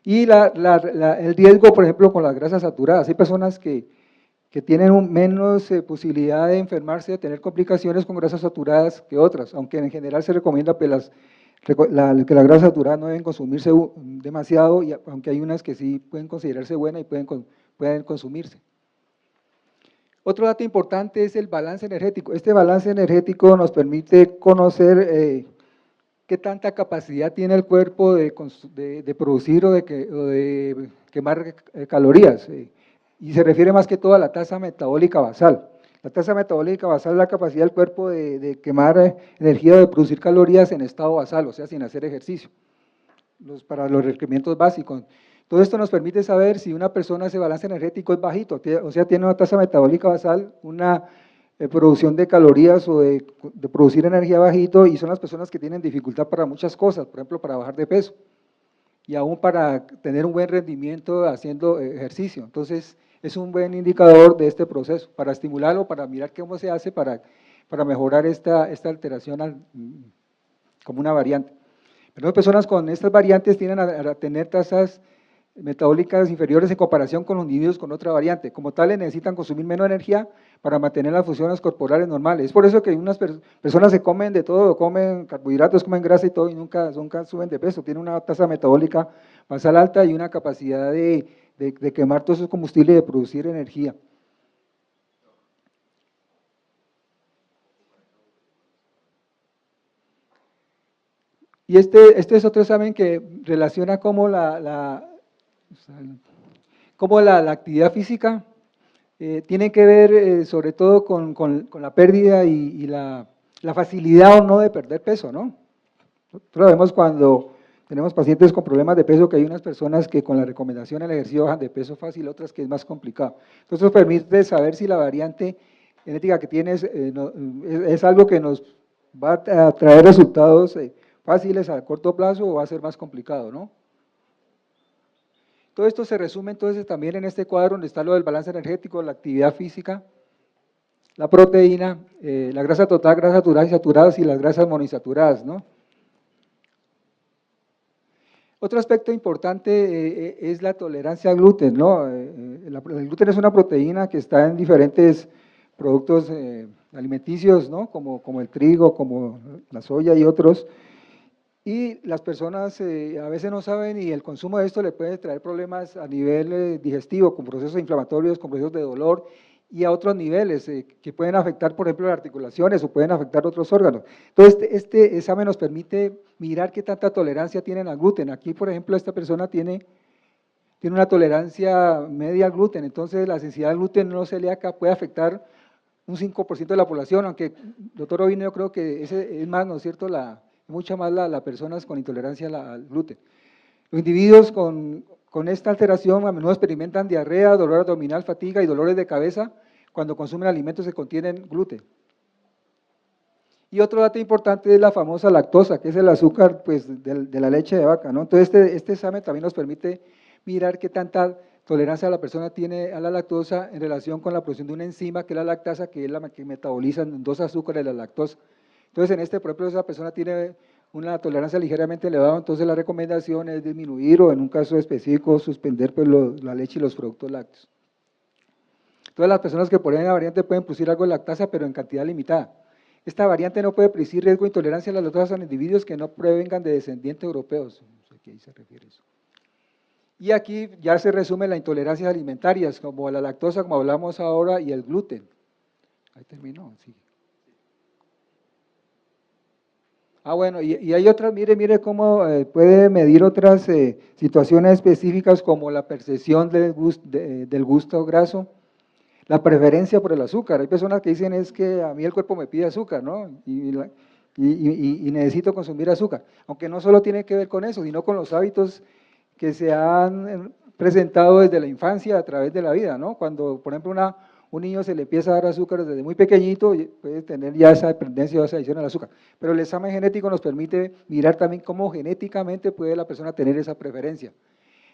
Y el riesgo, por ejemplo, con las grasas saturadas. Hay personas que tienen menos posibilidad de enfermarse, de tener complicaciones con grasas saturadas que otras, aunque en general se recomienda que las grasas saturadas no deben consumirse demasiado, aunque hay unas que sí pueden considerarse buenas y pueden consumirse. Otro dato importante es el balance energético. Este balance energético nos permite conocer qué tanta capacidad tiene el cuerpo de producir o de quemar calorías. Y se refiere más que todo a la tasa metabólica basal. La tasa metabólica basal es la capacidad del cuerpo de quemar energía o de producir calorías en estado basal, o sea, sin hacer ejercicio, para los requerimientos básicos. Todo esto nos permite saber si una persona, ese balance energético es bajito, o sea, tiene una tasa metabólica basal, una producción de calorías o de producir energía bajito, y son las personas que tienen dificultad para muchas cosas, por ejemplo, para bajar de peso, y aún para tener un buen rendimiento haciendo ejercicio. Entonces, es un buen indicador de este proceso, para estimularlo, para mirar cómo se hace para mejorar esta alteración como una variante. Pero las personas con estas variantes tienden a tener tasas metabólicas inferiores en comparación con los individuos con otra variante. Como tales necesitan consumir menos energía para mantener las funciones corporales normales. Es por eso que unas personas se comen de todo, comen carbohidratos, comen grasa y todo y nunca suben de peso. Tienen una tasa metabólica basal alta y una capacidad de quemar todos esos combustibles y de producir energía. Y este es otro examen que relaciona cómo la actividad física tiene que ver sobre todo con la pérdida y la facilidad o no de perder peso, ¿no? Nosotros vemos cuando tenemos pacientes con problemas de peso que hay unas personas que con la recomendación del ejercicio bajan de peso fácil, otras que es más complicado. Entonces nos permite saber si la variante genética que tienes es algo que nos va a traer resultados fáciles a corto plazo o va a ser más complicado, ¿no? Todo esto se resume entonces también en este cuadro donde está lo del balance energético, la actividad física, la proteína, la grasa total, grasas saturadas y saturadas y las grasas monoinsaturadas, ¿no? Otro aspecto importante es la tolerancia al gluten, ¿no? El gluten es una proteína que está en diferentes productos alimenticios, ¿no? Como el trigo, como la soya y otros. Y las personas a veces no saben y el consumo de esto le puede traer problemas a nivel digestivo, con procesos inflamatorios, con procesos de dolor y a otros niveles que pueden afectar, por ejemplo, las articulaciones o pueden afectar otros órganos. Entonces, este examen nos permite mirar qué tanta tolerancia tienen al gluten. Aquí, por ejemplo, esta persona tiene una tolerancia media al gluten, entonces la sensibilidad al gluten no celíaca puede afectar un 5% de la población, aunque, doctor Ovino, yo creo que ese es más, ¿no es cierto?, mucha más las personas con intolerancia al gluten. Los individuos con esta alteración a menudo experimentan diarrea, dolor abdominal, fatiga y dolores de cabeza cuando consumen alimentos que contienen gluten. Y otro dato importante es la famosa lactosa, que es el azúcar pues, de la leche de vaca, ¿no? Entonces este examen también nos permite mirar qué tanta tolerancia la persona tiene a la lactosa en relación con la producción de una enzima que es la lactasa, que es la que metaboliza dos azúcares de la lactosa. Entonces, por ejemplo, esa persona tiene una tolerancia ligeramente elevada, entonces la recomendación es disminuir o en un caso específico suspender pues, la leche y los productos lácteos. Todas las personas que por ahí en la variante pueden producir algo de lactasa, pero en cantidad limitada. Esta variante no puede producir riesgo de intolerancia a la lactosa en individuos que no provengan de descendientes europeos. No sé a qué se refiere eso. Y aquí ya se resume las intolerancias alimentarias, como la lactosa, como hablamos ahora, y el gluten. Ahí terminó, sí. Bueno, y hay otras, mire cómo puede medir otras situaciones específicas como la percepción del gusto graso, la preferencia por el azúcar. Hay personas que dicen es que a mí el cuerpo me pide azúcar, ¿no? Y necesito consumir azúcar, aunque no solo tiene que ver con eso, sino con los hábitos que se han presentado desde la infancia a través de la vida, ¿no? Cuando, por ejemplo, un niño se le empieza a dar azúcar desde muy pequeñito, puede tener ya esa dependencia o esa adicción al azúcar. Pero el examen genético nos permite mirar también cómo genéticamente puede la persona tener esa preferencia.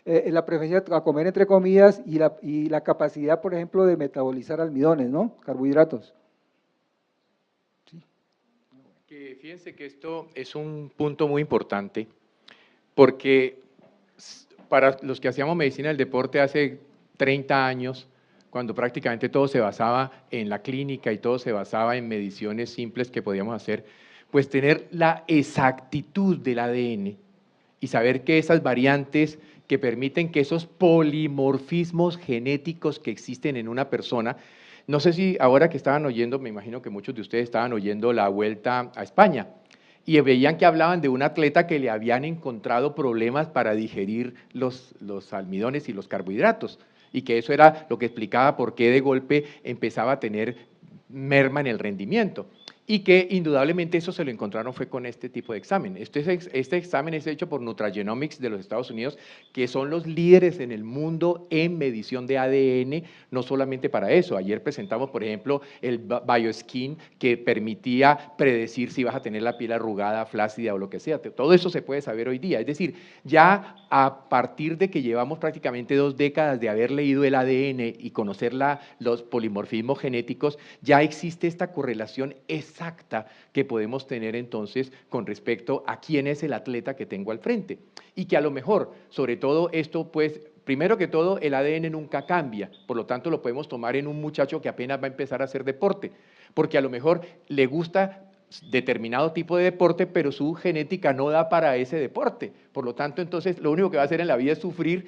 La preferencia a comer entre comidas y la capacidad, por ejemplo, de metabolizar almidones, ¿no? Carbohidratos. Sí. Que fíjense que esto es un punto muy importante, porque para los que hacíamos medicina del deporte hace 30 años, cuando prácticamente todo se basaba en la clínica y todo se basaba en mediciones simples que podíamos hacer, pues tener la exactitud del ADN y saber que esas variantes que permiten que esos polimorfismos genéticos que existen en una persona, no sé si ahora que estaban oyendo, me imagino que muchos de ustedes estaban oyendo la Vuelta a España, y veían que hablaban de un atleta que le habían encontrado problemas para digerir los almidones y los carbohidratos, y que eso era lo que explicaba por qué de golpe empezaba a tener merma en el rendimiento. Y que indudablemente eso se lo encontraron fue con este tipo de examen. Este examen es hecho por Nutragenomics de los Estados Unidos, que son los líderes en el mundo en medición de ADN, no solamente para eso. Ayer presentamos, por ejemplo, el BioSkin, que permitía predecir si vas a tener la piel arrugada, flácida o lo que sea. Todo eso se puede saber hoy día. Es decir, ya a partir de que llevamos prácticamente 2 décadas de haber leído el ADN y conocer los polimorfismos genéticos, ya existe esta correlación exacta que podemos tener entonces con respecto a quién es el atleta que tengo al frente. Y que a lo mejor, sobre todo esto, pues, primero que todo, el ADN nunca cambia, por lo tanto lo podemos tomar en un muchacho que apenas va a empezar a hacer deporte, porque a lo mejor le gusta determinado tipo de deporte, pero su genética no da para ese deporte. Por lo tanto, entonces, lo único que va a hacer en la vida es sufrir,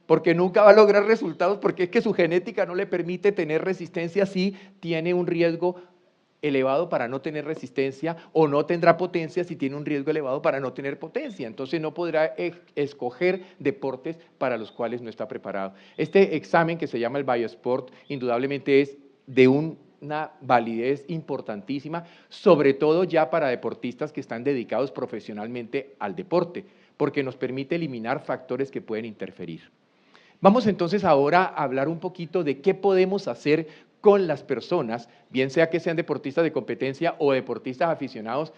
porque nunca va a lograr resultados, porque es que su genética no le permite tener resistencia, si tiene un riesgo elevado para no tener resistencia, o no tendrá potencia si tiene un riesgo elevado para no tener potencia. Entonces no podrá escoger deportes para los cuales no está preparado. Este examen que se llama el Biosport, indudablemente es de una validez importantísima, sobre todo ya para deportistas que están dedicados profesionalmente al deporte, porque nos permite eliminar factores que pueden interferir. Vamos entonces ahora a hablar un poquito de qué podemos hacer con las personas, bien sea que sean deportistas de competencia o deportistas aficionados,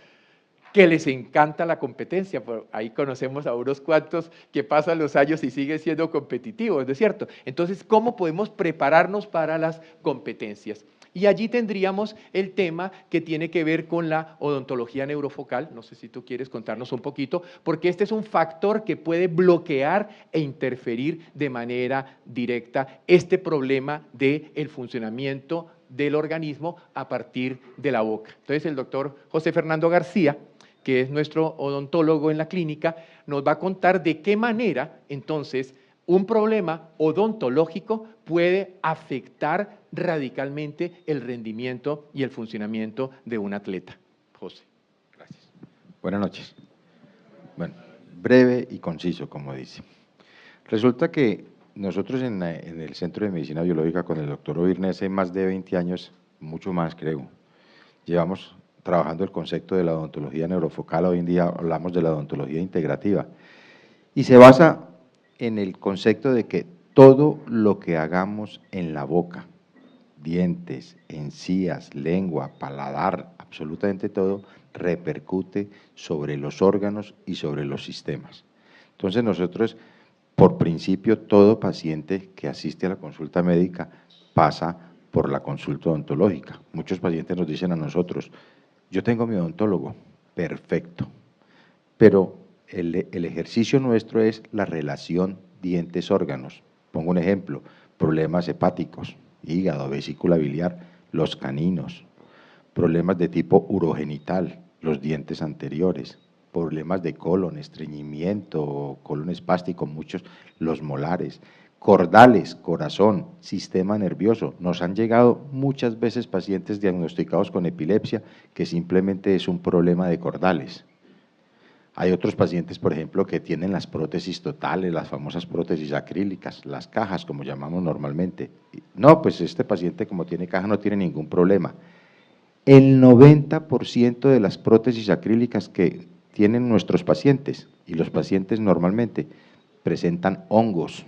que les encanta la competencia. Ahí conocemos a unos cuantos que pasan los años y siguen siendo competitivos, ¿no es cierto? Entonces, ¿cómo podemos prepararnos para las competencias? Y allí tendríamos el tema que tiene que ver con la odontología neurofocal. No sé si tú quieres contarnos un poquito, porque este es un factor que puede bloquear e interferir de manera directa este problema del funcionamiento del organismo a partir de la boca. Entonces, el doctor José Fernando García, que es nuestro odontólogo en la clínica, nos va a contar de qué manera, entonces, un problema odontológico puede afectar radicalmente el rendimiento y el funcionamiento de un atleta. José, gracias. Buenas noches. Bueno, breve y conciso, como dice. Resulta que nosotros en el Centro de Medicina Biológica con el doctor Ovirne hace más de 20 años, mucho más creo, llevamos trabajando el concepto de la odontología neurofocal. Hoy en día hablamos de la odontología integrativa y se basa en el concepto de que todo lo que hagamos en la boca, dientes, encías, lengua, paladar, absolutamente todo, repercute sobre los órganos y sobre los sistemas. Entonces nosotros, por principio, todo paciente que asiste a la consulta médica pasa por la consulta odontológica. Muchos pacientes nos dicen a nosotros, yo tengo mi odontólogo, perfecto, pero el ejercicio nuestro es la relación dientes-órganos. Pongo un ejemplo, problemas hepáticos, hígado, vesícula biliar, los caninos, problemas de tipo urogenital, los dientes anteriores, problemas de colon, estreñimiento, colon espástico, muchos, los molares, cordales, corazón, sistema nervioso. Nos han llegado muchas veces pacientes diagnosticados con epilepsia que simplemente es un problema de cordales. Hay otros pacientes, por ejemplo, que tienen las prótesis totales, las famosas prótesis acrílicas, las cajas, como llamamos normalmente. No, pues este paciente como tiene caja no tiene ningún problema. El 90% de las prótesis acrílicas que tienen nuestros pacientes, y los pacientes normalmente, presentan hongos,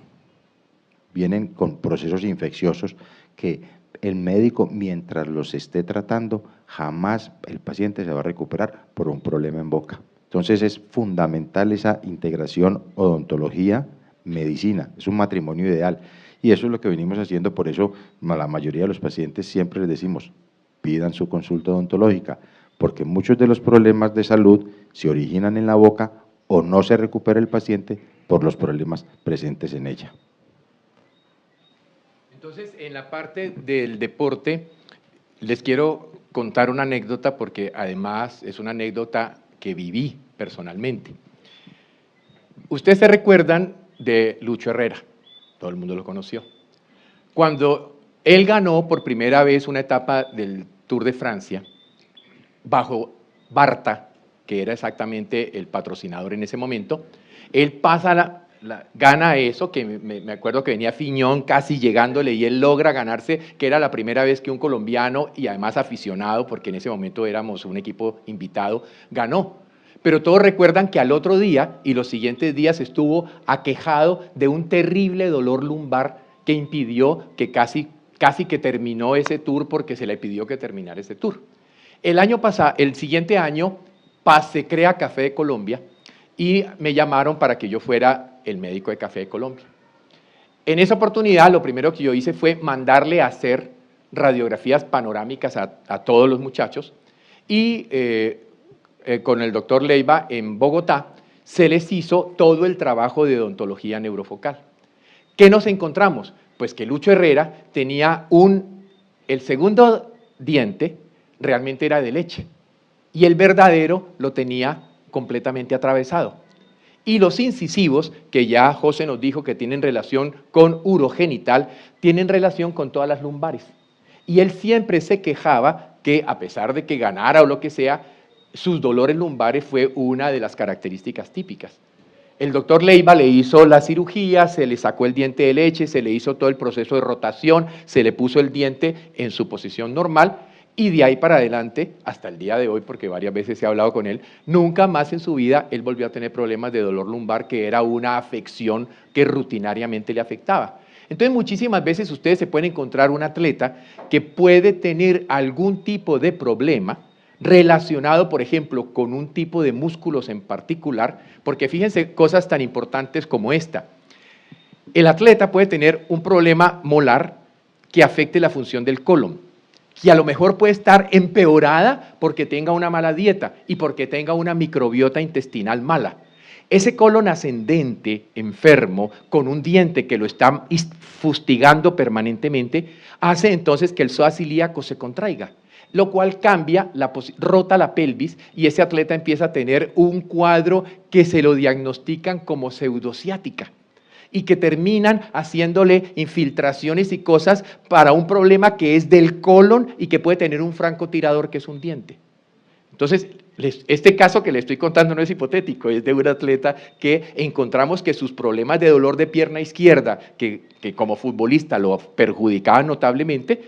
vienen con procesos infecciosos que el médico, mientras los esté tratando, jamás el paciente se va a recuperar por un problema en boca. Entonces es fundamental esa integración odontología-medicina, es un matrimonio ideal y eso es lo que venimos haciendo. Por eso a la mayoría de los pacientes siempre les decimos, pidan su consulta odontológica, porque muchos de los problemas de salud se originan en la boca o no se recupera el paciente por los problemas presentes en ella. Entonces, en la parte del deporte, les quiero contar una anécdota porque además es una anécdota que viví personalmente. Ustedes se recuerdan de Lucho Herrera, todo el mundo lo conoció. Cuando él ganó por primera vez una etapa del Tour de Francia, bajo Barta, que era exactamente el patrocinador en ese momento, él pasa gana eso, que me acuerdo que venía Fiñón casi llegándole y él logra ganarse, que era la primera vez que un colombiano y además aficionado, porque en ese momento éramos un equipo invitado, ganó. Pero todos recuerdan que al otro día y los siguientes días estuvo aquejado de un terrible dolor lumbar que impidió que casi que terminó ese tour porque se le pidió que terminara ese tour. El siguiente año, se crea Café de Colombia y me llamaron para que yo fuera el médico de Café de Colombia. En esa oportunidad, lo primero que yo hice fue mandarle a hacer radiografías panorámicas a todos los muchachos y con el doctor Leiva en Bogotá se les hizo todo el trabajo de odontología neurofocal. ¿Qué nos encontramos? Pues que Lucho Herrera tenía el segundo diente realmente era de leche y el verdadero lo tenía completamente atravesado. Y los incisivos, que ya José nos dijo que tienen relación con urogenital, tienen relación con todas las lumbares. Y él siempre se quejaba que, a pesar de que ganara o lo que sea, sus dolores lumbares fue una de las características típicas. El doctor Leiva le hizo la cirugía, se le sacó el diente de leche, se le hizo todo el proceso de rotación, se le puso el diente en su posición normal, y de ahí para adelante, hasta el día de hoy, porque varias veces he hablado con él, nunca más en su vida él volvió a tener problemas de dolor lumbar, que era una afección que rutinariamente le afectaba. Entonces, muchísimas veces ustedes se pueden encontrar un atleta que puede tener algún tipo de problema relacionado, por ejemplo, con un tipo de músculos en particular, porque fíjense cosas tan importantes como esta. El atleta puede tener un problema molar que afecte la función del colon. que a lo mejor puede estar empeorada porque tenga una mala dieta y porque tenga una microbiota intestinal mala. Ese colon ascendente enfermo con un diente que lo está fustigando permanentemente hace entonces que el psoas ilíaco se contraiga, lo cual cambia, rota la pelvis y ese atleta empieza a tener un cuadro que se lo diagnostican como pseudociática y que terminan haciéndole infiltraciones y cosas para un problema que es del colon y que puede tener un francotirador que es un diente. Entonces, este caso que le estoy contando no es hipotético, es de un atleta que encontramos que sus problemas de dolor de pierna izquierda, que como futbolista lo perjudicaban notablemente,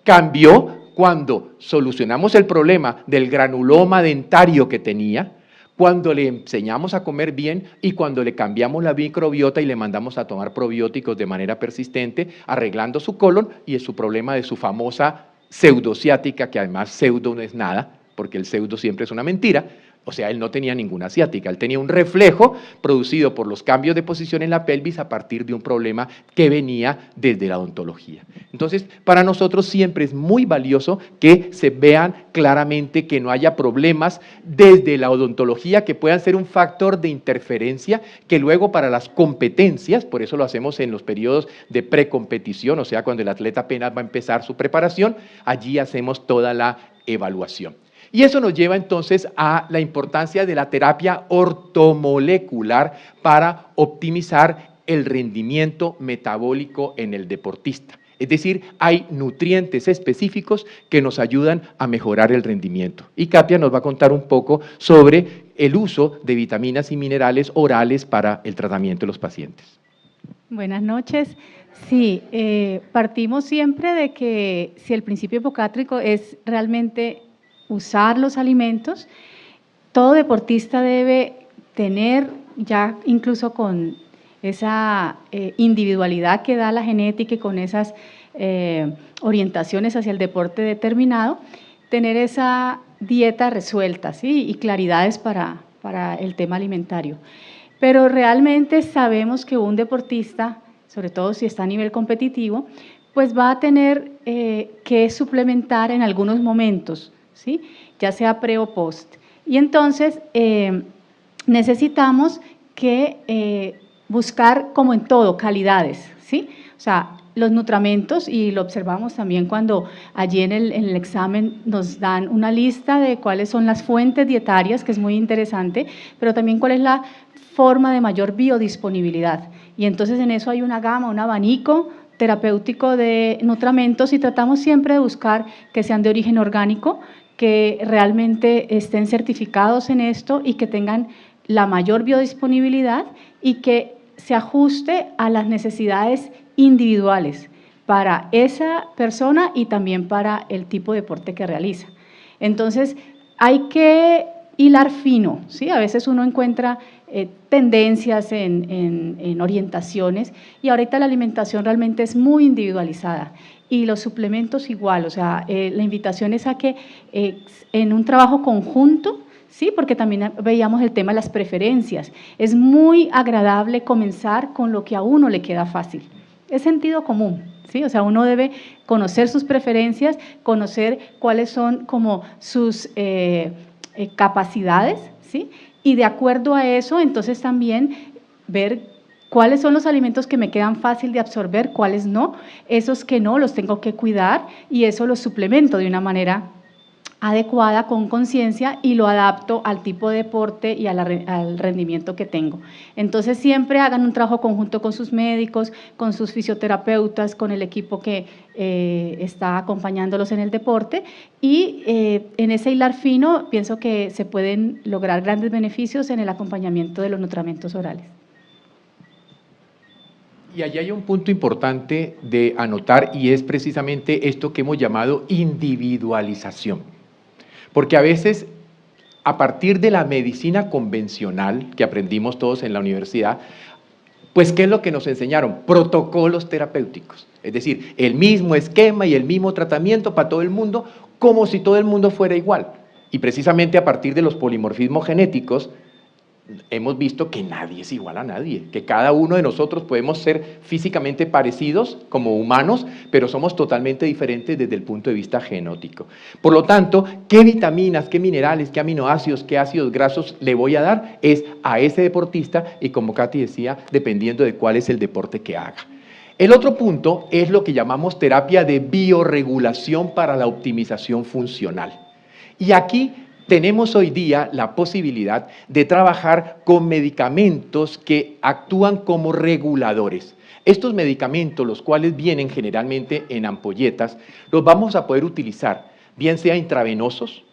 cambió cuando solucionamos el problema del granuloma dentario que tenía, cuando le enseñamos a comer bien y cuando le cambiamos la microbiota y le mandamos a tomar probióticos de manera persistente, arreglando su colon y es su problema de su famosa pseudociática, que además pseudo no es nada, porque el pseudo siempre es una mentira. O sea, él no tenía ninguna ciática, él tenía un reflejo producido por los cambios de posición en la pelvis a partir de un problema que venía desde la odontología. Entonces, para nosotros siempre es muy valioso que se vean claramente que no haya problemas desde la odontología que puedan ser un factor de interferencia que luego para las competencias, por eso lo hacemos en los periodos de precompetición, o sea, cuando el atleta apenas va a empezar su preparación, allí hacemos toda la evaluación. Y eso nos lleva entonces a la importancia de la terapia ortomolecular para optimizar el rendimiento metabólico en el deportista. Es decir, hay nutrientes específicos que nos ayudan a mejorar el rendimiento. Y Katia nos va a contar un poco sobre el uso de vitaminas y minerales orales para el tratamiento de los pacientes. Buenas noches. Sí, partimos siempre de que si el principio hipocrático es realmente usar los alimentos, todo deportista debe tener, ya incluso con esa individualidad que da la genética y con esas orientaciones hacia el deporte determinado, tener esa dieta resuelta, ¿sí? Y claridades para el tema alimentario. Pero realmente sabemos que un deportista, sobre todo si está a nivel competitivo, pues va a tener que suplementar en algunos momentos, ¿sí? Ya sea pre o post. Y entonces necesitamos que buscar, como en todo, calidades, ¿sí? O sea, los nutramentos, y lo observamos también cuando allí en el examen nos dan una lista de cuáles son las fuentes dietarias, que es muy interesante, pero también cuál es la forma de mayor biodisponibilidad. Y entonces en eso hay una gama, un abanico terapéutico de nutramentos y tratamos siempre de buscar que sean de origen orgánico, que realmente estén certificados en esto y que tengan la mayor biodisponibilidad y que se ajuste a las necesidades individuales para esa persona y también para el tipo de deporte que realiza. Entonces, hay que hilar fino, ¿sí? A veces uno encuentra tendencias en orientaciones y ahorita la alimentación realmente es muy individualizada y los suplementos igual, o sea, la invitación es a que en un trabajo conjunto, sí, porque también veíamos el tema de las preferencias, es muy agradable comenzar con lo que a uno le queda fácil, es sentido común, ¿sí? O sea, uno debe conocer sus preferencias, conocer cuáles son como sus capacidades, ¿sí? Y de acuerdo a eso, entonces también ver cuáles son los alimentos que me quedan fácil de absorber, cuáles no, esos que no los tengo que cuidar y eso los suplemento de una manera adecuada, con conciencia y lo adapto al tipo de deporte y al rendimiento que tengo. Entonces siempre hagan un trabajo conjunto con sus médicos, con sus fisioterapeutas, con el equipo que está acompañándolos en el deporte y en ese hilar fino pienso que se pueden lograr grandes beneficios en el acompañamiento de los nutramentos orales. Y allí hay un punto importante de anotar y es precisamente esto que hemos llamado individualización. Porque a veces, a partir de la medicina convencional que aprendimos todos en la universidad, pues ¿qué es lo que nos enseñaron? Protocolos terapéuticos. Es decir, el mismo esquema y el mismo tratamiento para todo el mundo, como si todo el mundo fuera igual. Y precisamente a partir de los polimorfismos genéticos, hemos visto que nadie es igual a nadie, que cada uno de nosotros podemos ser físicamente parecidos como humanos, pero somos totalmente diferentes desde el punto de vista genótico. Por lo tanto, ¿qué vitaminas, qué minerales, qué aminoácidos, qué ácidos grasos le voy a dar? Es a ese deportista y, como Katy decía, dependiendo de cuál es el deporte que haga. El otro punto es lo que llamamos terapia de biorregulación para la optimización funcional. Y aquí tenemos hoy día la posibilidad de trabajar con medicamentos que actúan como reguladores. Estos medicamentos, los cuales vienen generalmente en ampolletas, los vamos a poder utilizar, bien sea intravenosos,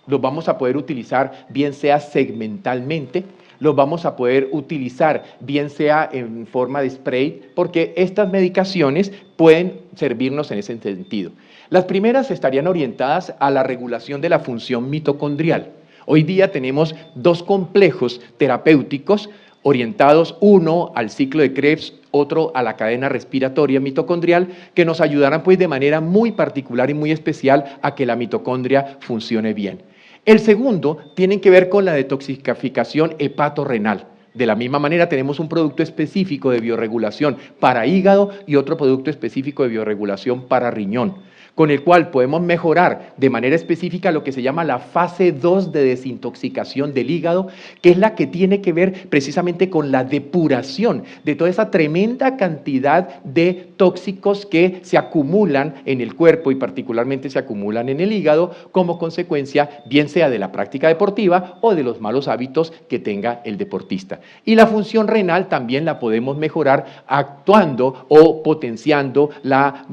los vamos a poder utilizar bien sea segmentalmente, los vamos a poder utilizar bien sea en forma de spray, porque estas medicaciones pueden servirnos en ese sentido. Las primeras estarían orientadas a la regulación de la función mitocondrial. Hoy día tenemos dos complejos terapéuticos orientados, uno al ciclo de Krebs, otro a la cadena respiratoria mitocondrial, que nos ayudarán pues de manera muy particular y muy especial a que la mitocondria funcione bien. El segundo tiene que ver con la detoxificación hepatorrenal. De la misma manera tenemos un producto específico de biorregulación para hígado y otro producto específico de biorregulación para riñón, con el cual podemos mejorar de manera específica lo que se llama la fase 2 de desintoxicación del hígado, que es la que tiene que ver precisamente con la depuración de toda esa tremenda cantidad de tóxicos que se acumulan en el cuerpo y particularmente se acumulan en el hígado como consecuencia bien sea de la práctica deportiva o de los malos hábitos que tenga el deportista. Y la función renal también la podemos mejorar actuando o potenciando la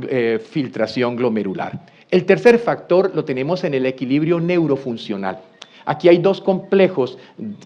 filtración glomerular. El tercer factor lo tenemos en el equilibrio neurofuncional. Aquí hay dos complejos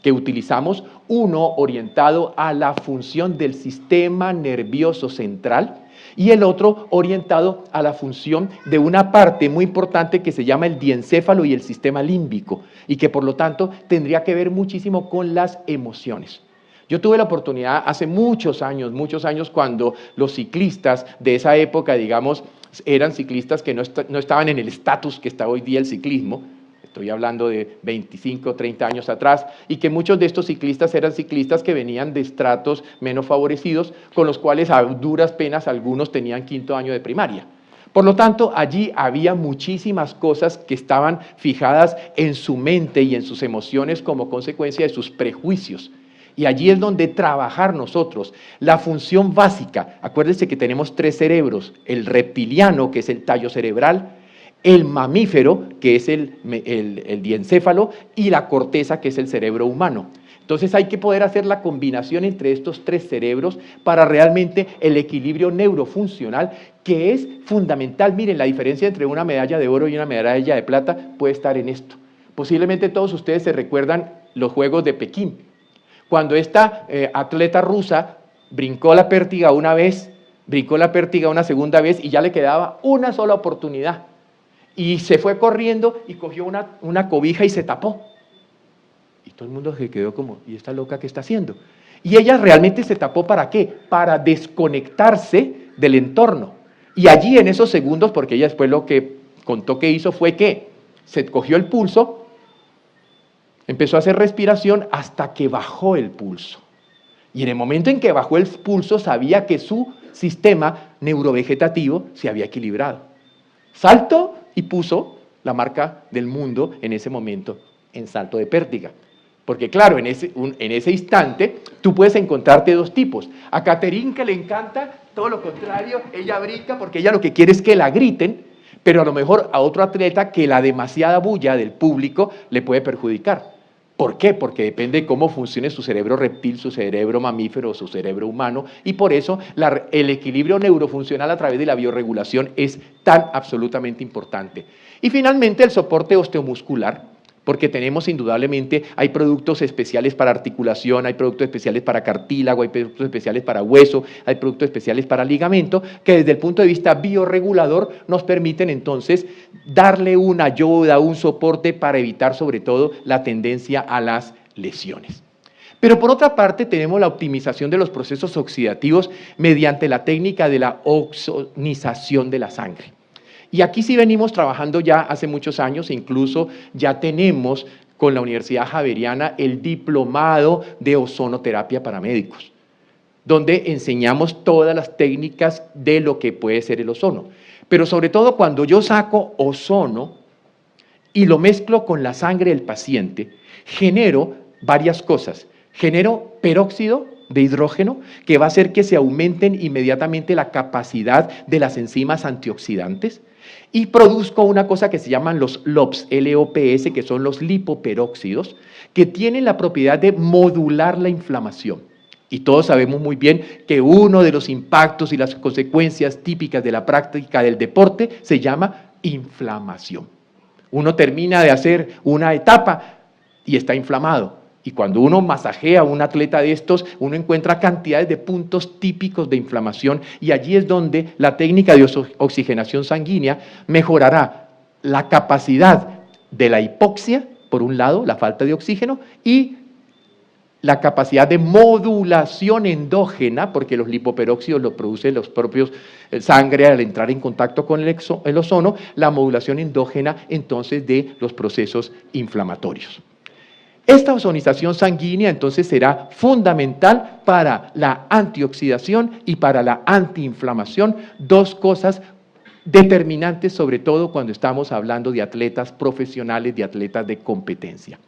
que utilizamos, uno orientado a la función del sistema nervioso central y el otro orientado a la función de una parte muy importante que se llama el diencéfalo y el sistema límbico y que por lo tanto tendría que ver muchísimo con las emociones. Yo tuve la oportunidad hace muchos años, cuando los ciclistas de esa época, digamos, eran ciclistas que no estaban en el estatus que está hoy día el ciclismo, estoy hablando de 25, 30 años atrás, y que muchos de estos ciclistas eran ciclistas que venían de estratos menos favorecidos, con los cuales a duras penas algunos tenían quinto año de primaria. Por lo tanto, allí había muchísimas cosas que estaban fijadas en su mente y en sus emociones como consecuencia de sus prejuicios. Y allí es donde trabajar nosotros. La función básica, acuérdense que tenemos tres cerebros, el reptiliano, que es el tallo cerebral, el mamífero, que es el diencéfalo, y la corteza, que es el cerebro humano. Entonces hay que poder hacer la combinación entre estos tres cerebros para realmente el equilibrio neurofuncional, que es fundamental. Miren, la diferencia entre una medalla de oro y una medalla de plata puede estar en esto. Posiblemente todos ustedes se recuerdan los Juegos de Pekín. Cuando esta atleta rusa brincó la pértiga una vez, brincó la pértiga una segunda vez y ya le quedaba una sola oportunidad. Y se fue corriendo y cogió una cobija y se tapó. Y todo el mundo se quedó como, ¿y esta loca qué está haciendo? Y ella realmente se tapó ¿para qué? Para desconectarse del entorno. Y allí en esos segundos, porque ella después lo que contó que hizo fue que se cogió el pulso, empezó a hacer respiración hasta que bajó el pulso. Y en el momento en que bajó el pulso sabía que su sistema neurovegetativo se había equilibrado. Saltó y puso la marca del mundo en ese momento en salto de pértiga. Porque claro, en ese instante tú puedes encontrarte dos tipos. A Caterine, que le encanta todo lo contrario, ella brinca porque ella lo que quiere es que la griten, pero a lo mejor a otro atleta que la demasiada bulla del público le puede perjudicar. ¿Por qué? Porque depende de cómo funcione su cerebro reptil, su cerebro mamífero, su cerebro humano, y por eso el equilibrio neurofuncional a través de la biorregulación es tan absolutamente importante. Y finalmente el soporte osteomuscular, porque tenemos indudablemente, hay productos especiales para articulación, hay productos especiales para cartílago, hay productos especiales para hueso, hay productos especiales para ligamento, que desde el punto de vista biorregulador nos permiten entonces darle una ayuda, un soporte para evitar sobre todo la tendencia a las lesiones. Pero por otra parte tenemos la optimización de los procesos oxidativos mediante la técnica de la oxonización de la sangre. Y aquí sí venimos trabajando ya hace muchos años, incluso ya tenemos con la Universidad Javeriana el diplomado de ozonoterapia para médicos, donde enseñamos todas las técnicas de lo que puede ser el ozono. Pero sobre todo cuando yo saco ozono y lo mezclo con la sangre del paciente, genero varias cosas. Genero peróxido de hidrógeno, que va a hacer que se aumenten inmediatamente la capacidad de las enzimas antioxidantes, y produzco una cosa que se llaman los LOPS, LOPS, que son los lipoperóxidos, que tienen la propiedad de modular la inflamación. Y todos sabemos muy bien que uno de los impactos y las consecuencias típicas de la práctica del deporte se llama inflamación. Uno termina de hacer una etapa y está inflamado. Y cuando uno masajea a un atleta de estos, uno encuentra cantidades de puntos típicos de inflamación, y allí es donde la técnica de oxigenación sanguínea mejorará la capacidad de la hipoxia, por un lado, la falta de oxígeno, y la capacidad de modulación endógena, porque los lipoperóxidos los producen los propios sangre al entrar en contacto con el ozono, la modulación endógena entonces de los procesos inflamatorios. Esta ozonización sanguínea entonces será fundamental para la antioxidación y para la antiinflamación, dos cosas determinantes sobre todo cuando estamos hablando de atletas profesionales, de atletas de competencia.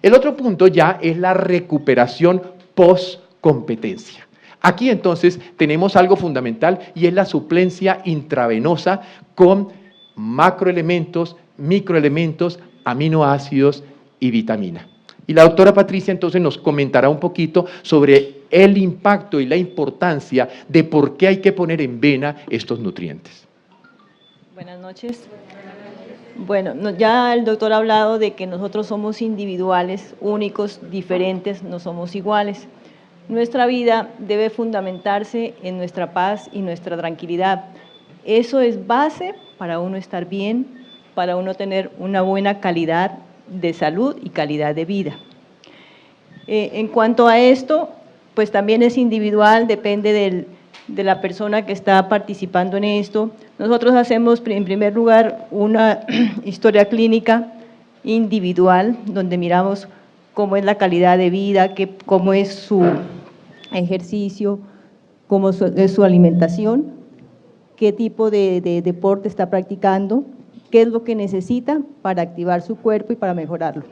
El otro punto ya es la recuperación post-competencia. Aquí entonces tenemos algo fundamental y es la suplencia intravenosa con macroelementos, microelementos, aminoácidos y vitamina. Y la doctora Patricia entonces nos comentará un poquito sobre el impacto y la importancia de por qué hay que poner en vena estos nutrientes. Buenas noches. Bueno, ya el doctor ha hablado de que nosotros somos individuales, únicos, diferentes, no somos iguales. Nuestra vida debe fundamentarse en nuestra paz y nuestra tranquilidad. Eso es base para uno estar bien, para uno tener una buena calidad de salud y calidad de vida. En cuanto a esto, pues también es individual, depende de la persona que está participando en esto. Nosotros hacemos en primer lugar una historia clínica individual, donde miramos cómo es la calidad de vida, cómo es su ejercicio, cómo es su alimentación, qué tipo de deporte está practicando, qué es lo que necesita para activar su cuerpo y para mejorarlo.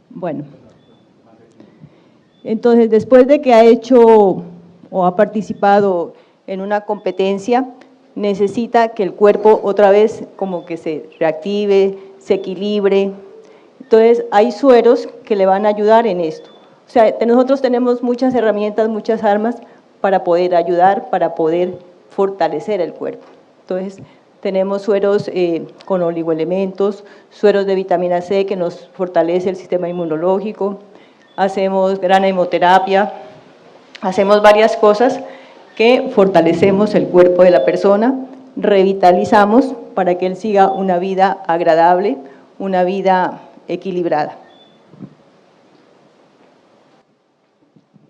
Bueno, entonces después de que ha hecho o ha participado en una competencia, necesita que el cuerpo otra vez como que se reactive, se equilibre. Entonces hay sueros que le van a ayudar en esto. O sea, nosotros tenemos muchas herramientas, muchas armas para poder ayudar, para poder fortalecer el cuerpo. Entonces, tenemos sueros con oligoelementos, sueros de vitamina C que nos fortalece el sistema inmunológico, hacemos gran hemoterapia, hacemos varias cosas que fortalecemos el cuerpo de la persona, revitalizamos para que él siga una vida agradable, una vida equilibrada.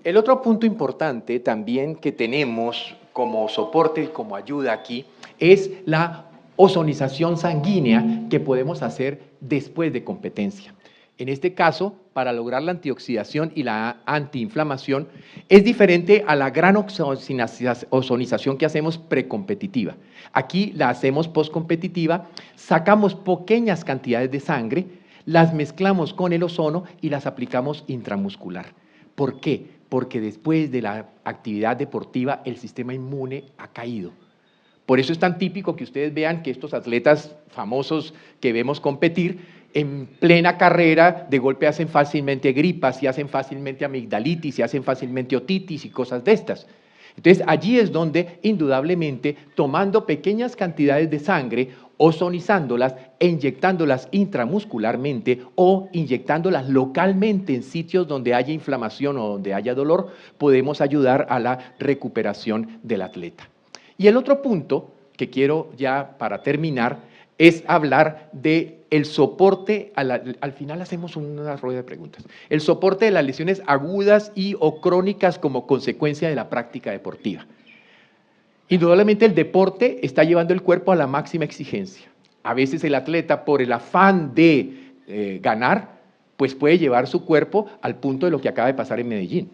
El otro punto importante también que tenemos como soporte y como ayuda aquí es la ozonización sanguínea que podemos hacer después de competencia. En este caso, para lograr la antioxidación y la antiinflamación, es diferente a la gran ozonización que hacemos precompetitiva. Aquí la hacemos postcompetitiva, sacamos pequeñas cantidades de sangre, las mezclamos con el ozono y las aplicamos intramuscular. ¿Por qué? Porque después de la actividad deportiva el sistema inmune ha caído. Por eso es tan típico que ustedes vean que estos atletas famosos que vemos competir, en plena carrera de golpe hacen fácilmente gripas, y hacen fácilmente amigdalitis, y hacen fácilmente otitis y cosas de estas. Entonces allí es donde indudablemente tomando pequeñas cantidades de sangre, ozonizándolas e inyectándolas intramuscularmente o inyectándolas localmente en sitios donde haya inflamación o donde haya dolor, podemos ayudar a la recuperación del atleta. Y el otro punto que quiero ya para terminar es hablar del soporte, al final hacemos una rueda de preguntas, el soporte de las lesiones agudas y o crónicas como consecuencia de la práctica deportiva. Indudablemente el deporte está llevando el cuerpo a la máxima exigencia. A veces el atleta, por el afán de ganar, pues puede llevar su cuerpo al punto de lo que acaba de pasar en Medellín.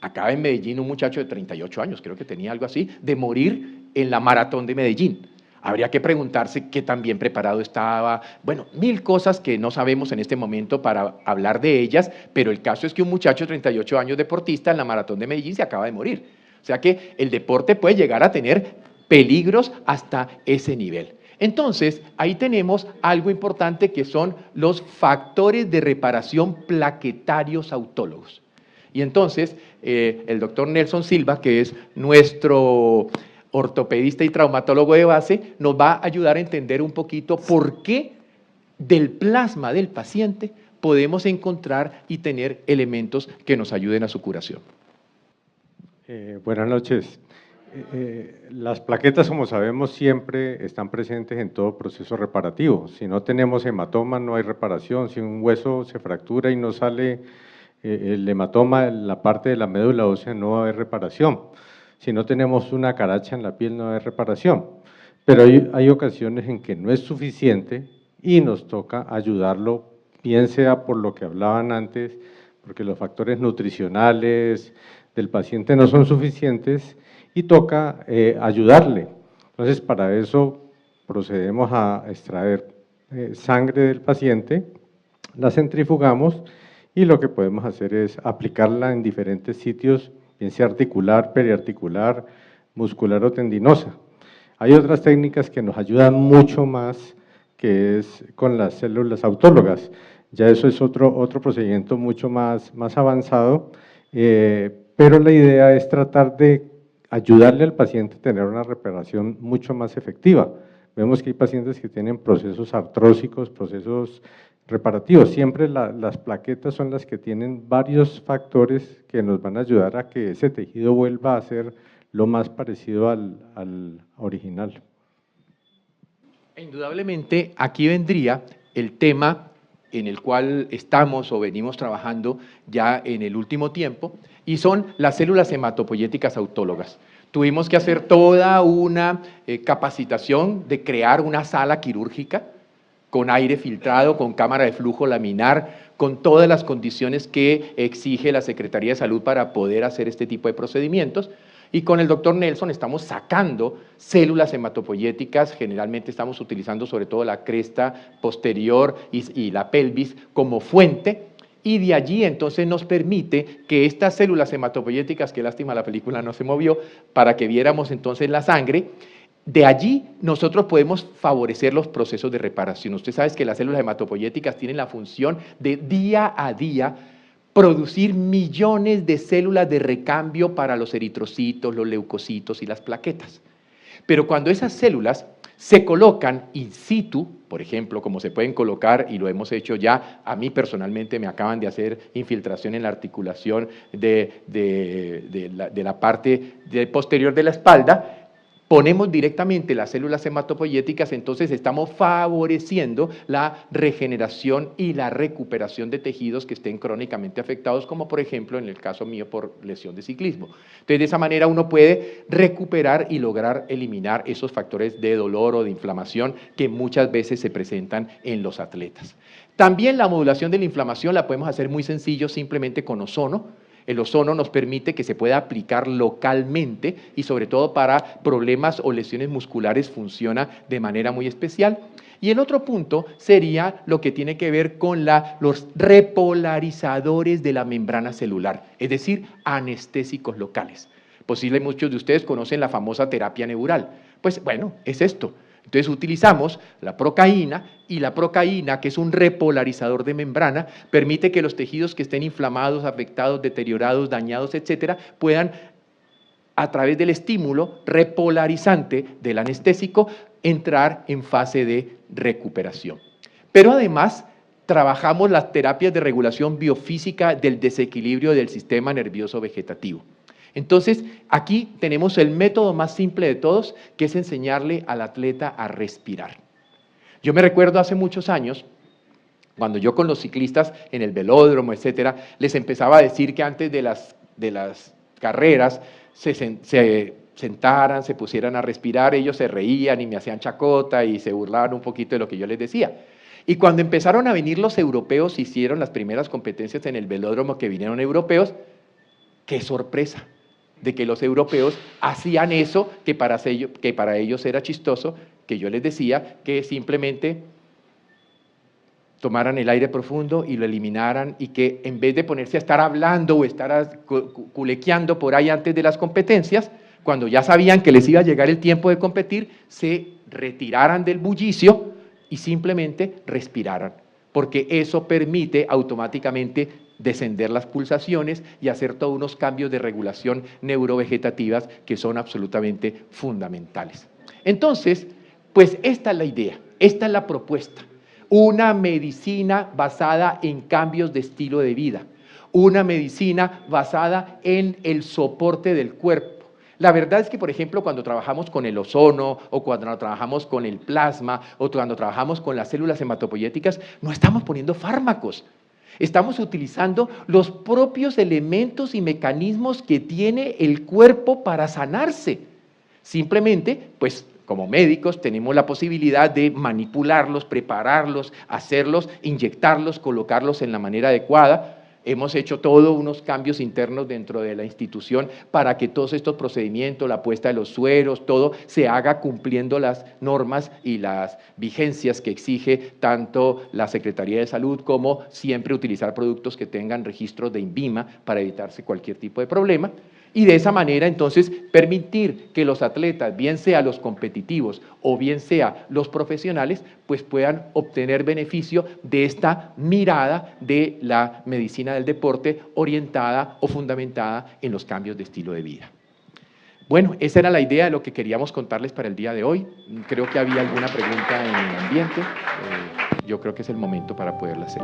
Acaba en Medellín un muchacho de 38 años, creo que tenía algo así, de morir en la maratón de Medellín. Habría que preguntarse qué tan bien preparado estaba, bueno, 1000 cosas que no sabemos en este momento para hablar de ellas, pero el caso es que un muchacho de 38 años deportista en la maratón de Medellín se acaba de morir. O sea que el deporte puede llegar a tener peligros hasta ese nivel. Entonces, ahí tenemos algo importante que son los factores de reparación plaquetarios autólogos. Y entonces, el doctor Nelson Silva, que es nuestro ortopedista y traumatólogo de base, nos va a ayudar a entender un poquito por qué del plasma del paciente podemos encontrar y tener elementos que nos ayuden a su curación. Buenas noches. Las plaquetas, como sabemos, siempre están presentes en todo proceso reparativo. Si no tenemos hematoma, no hay reparación. Si un hueso se fractura y no sale el hematoma en la parte de la médula ósea, no va a haber reparación. Si no tenemos una caracha en la piel, no va a haber reparación. Pero hay ocasiones en que no es suficiente y nos toca ayudarlo, bien sea por lo que hablaban antes, porque los factores nutricionales del paciente no son suficientes, y toca ayudarle. Entonces, para eso procedemos a extraer sangre del paciente, la centrifugamos y lo que podemos hacer es aplicarla en diferentes sitios, bien sea articular, periarticular, muscular o tendinosa. Hay otras técnicas que nos ayudan mucho más, que es con las células autólogas. Ya eso es otro procedimiento mucho más avanzado, pero la idea es tratar de ayudarle al paciente a tener una reparación mucho más efectiva. Vemos que hay pacientes que tienen procesos artrósicos, procesos reparativos. Siempre las plaquetas son las que tienen varios factores que nos van a ayudar a que ese tejido vuelva a ser lo más parecido al original. Indudablemente, aquí vendría el tema en el cual estamos o venimos trabajando ya en el último tiempo, y son las células hematopoyéticas autólogas. Tuvimos que hacer toda una capacitación de crear una sala quirúrgica con aire filtrado, con cámara de flujo laminar, con todas las condiciones que exige la Secretaría de Salud para poder hacer este tipo de procedimientos. Y con el doctor Nelson estamos sacando células hematopoyéticas, generalmente estamos utilizando sobre todo la cresta posterior y la pelvis como fuente, y de allí entonces nos permite que estas células hematopoyéticas, qué lástima la película no se movió, para que viéramos entonces la sangre, de allí nosotros podemos favorecer los procesos de reparación. Usted sabe que las células hematopoyéticas tienen la función de día a día producir millones de células de recambio para los eritrocitos, los leucocitos y las plaquetas. Pero cuando esas células se colocan in situ, por ejemplo, como se pueden colocar, y lo hemos hecho ya, a mí personalmente me acaban de hacer infiltración en la articulación de la parte posterior de la espalda, ponemos directamente las células hematopoyéticas, entonces estamos favoreciendo la regeneración y la recuperación de tejidos que estén crónicamente afectados, como por ejemplo en el caso mío por lesión de ciclismo. Entonces de esa manera uno puede recuperar y lograr eliminar esos factores de dolor o de inflamación que muchas veces se presentan en los atletas. También la modulación de la inflamación la podemos hacer muy sencillo simplemente con ozono. El ozono nos permite que se pueda aplicar localmente y sobre todo para problemas o lesiones musculares funciona de manera muy especial. Y el otro punto sería lo que tiene que ver con los repolarizadores de la membrana celular, es decir, anestésicos locales. Posiblemente muchos de ustedes conocen la famosa terapia neural. Pues bueno, es esto. Entonces utilizamos la procaína, y la procaína, que es un repolarizador de membrana, permite que los tejidos que estén inflamados, afectados, deteriorados, dañados, etcétera, puedan, a través del estímulo repolarizante del anestésico, entrar en fase de recuperación. Pero además, trabajamos las terapias de regulación biofísica del desequilibrio del sistema nervioso vegetativo. Entonces, aquí tenemos el método más simple de todos, que es enseñarle al atleta a respirar. Yo me recuerdo hace muchos años, cuando yo con los ciclistas en el velódromo, etcétera, les empezaba a decir que antes de las carreras se sentaran, se pusieran a respirar, ellos se reían y me hacían chacota y se burlaban un poquito de lo que yo les decía. Y cuando empezaron a venir los europeos, hicieron las primeras competencias en el velódromo que vinieron europeos, ¡qué sorpresa! De que los europeos hacían eso que para ellos era chistoso, que yo les decía que simplemente tomaran el aire profundo y lo eliminaran, y que en vez de ponerse a estar hablando o estar culequeando por ahí antes de las competencias, cuando ya sabían que les iba a llegar el tiempo de competir, se retiraran del bullicio y simplemente respiraran, porque eso permite automáticamente descender las pulsaciones y hacer todos unos cambios de regulación neurovegetativas que son absolutamente fundamentales. Entonces, pues esta es la idea, esta es la propuesta. Una medicina basada en cambios de estilo de vida, una medicina basada en el soporte del cuerpo. La verdad es que, por ejemplo, cuando trabajamos con el ozono, o cuando trabajamos con el plasma, o cuando trabajamos con las células hematopoyéticas, no estamos poniendo fármacos. Estamos utilizando los propios elementos y mecanismos que tiene el cuerpo para sanarse. Simplemente, pues, como médicos tenemos la posibilidad de manipularlos, prepararlos, hacerlos, inyectarlos, colocarlos en la manera adecuada. Hemos hecho todos unos cambios internos dentro de la institución para que todos estos procedimientos, la puesta de los sueros, todo se haga cumpliendo las normas y las vigencias que exige tanto la Secretaría de Salud como siempre utilizar productos que tengan registros de INVIMA para evitarse cualquier tipo de problema. Y de esa manera, entonces, permitir que los atletas, bien sea los competitivos o bien sea los profesionales, pues puedan obtener beneficio de esta mirada de la medicina del deporte orientada o fundamentada en los cambios de estilo de vida. Bueno, esa era la idea de lo que queríamos contarles para el día de hoy. Creo que había alguna pregunta en el ambiente. Yo creo que es el momento para poderla hacer.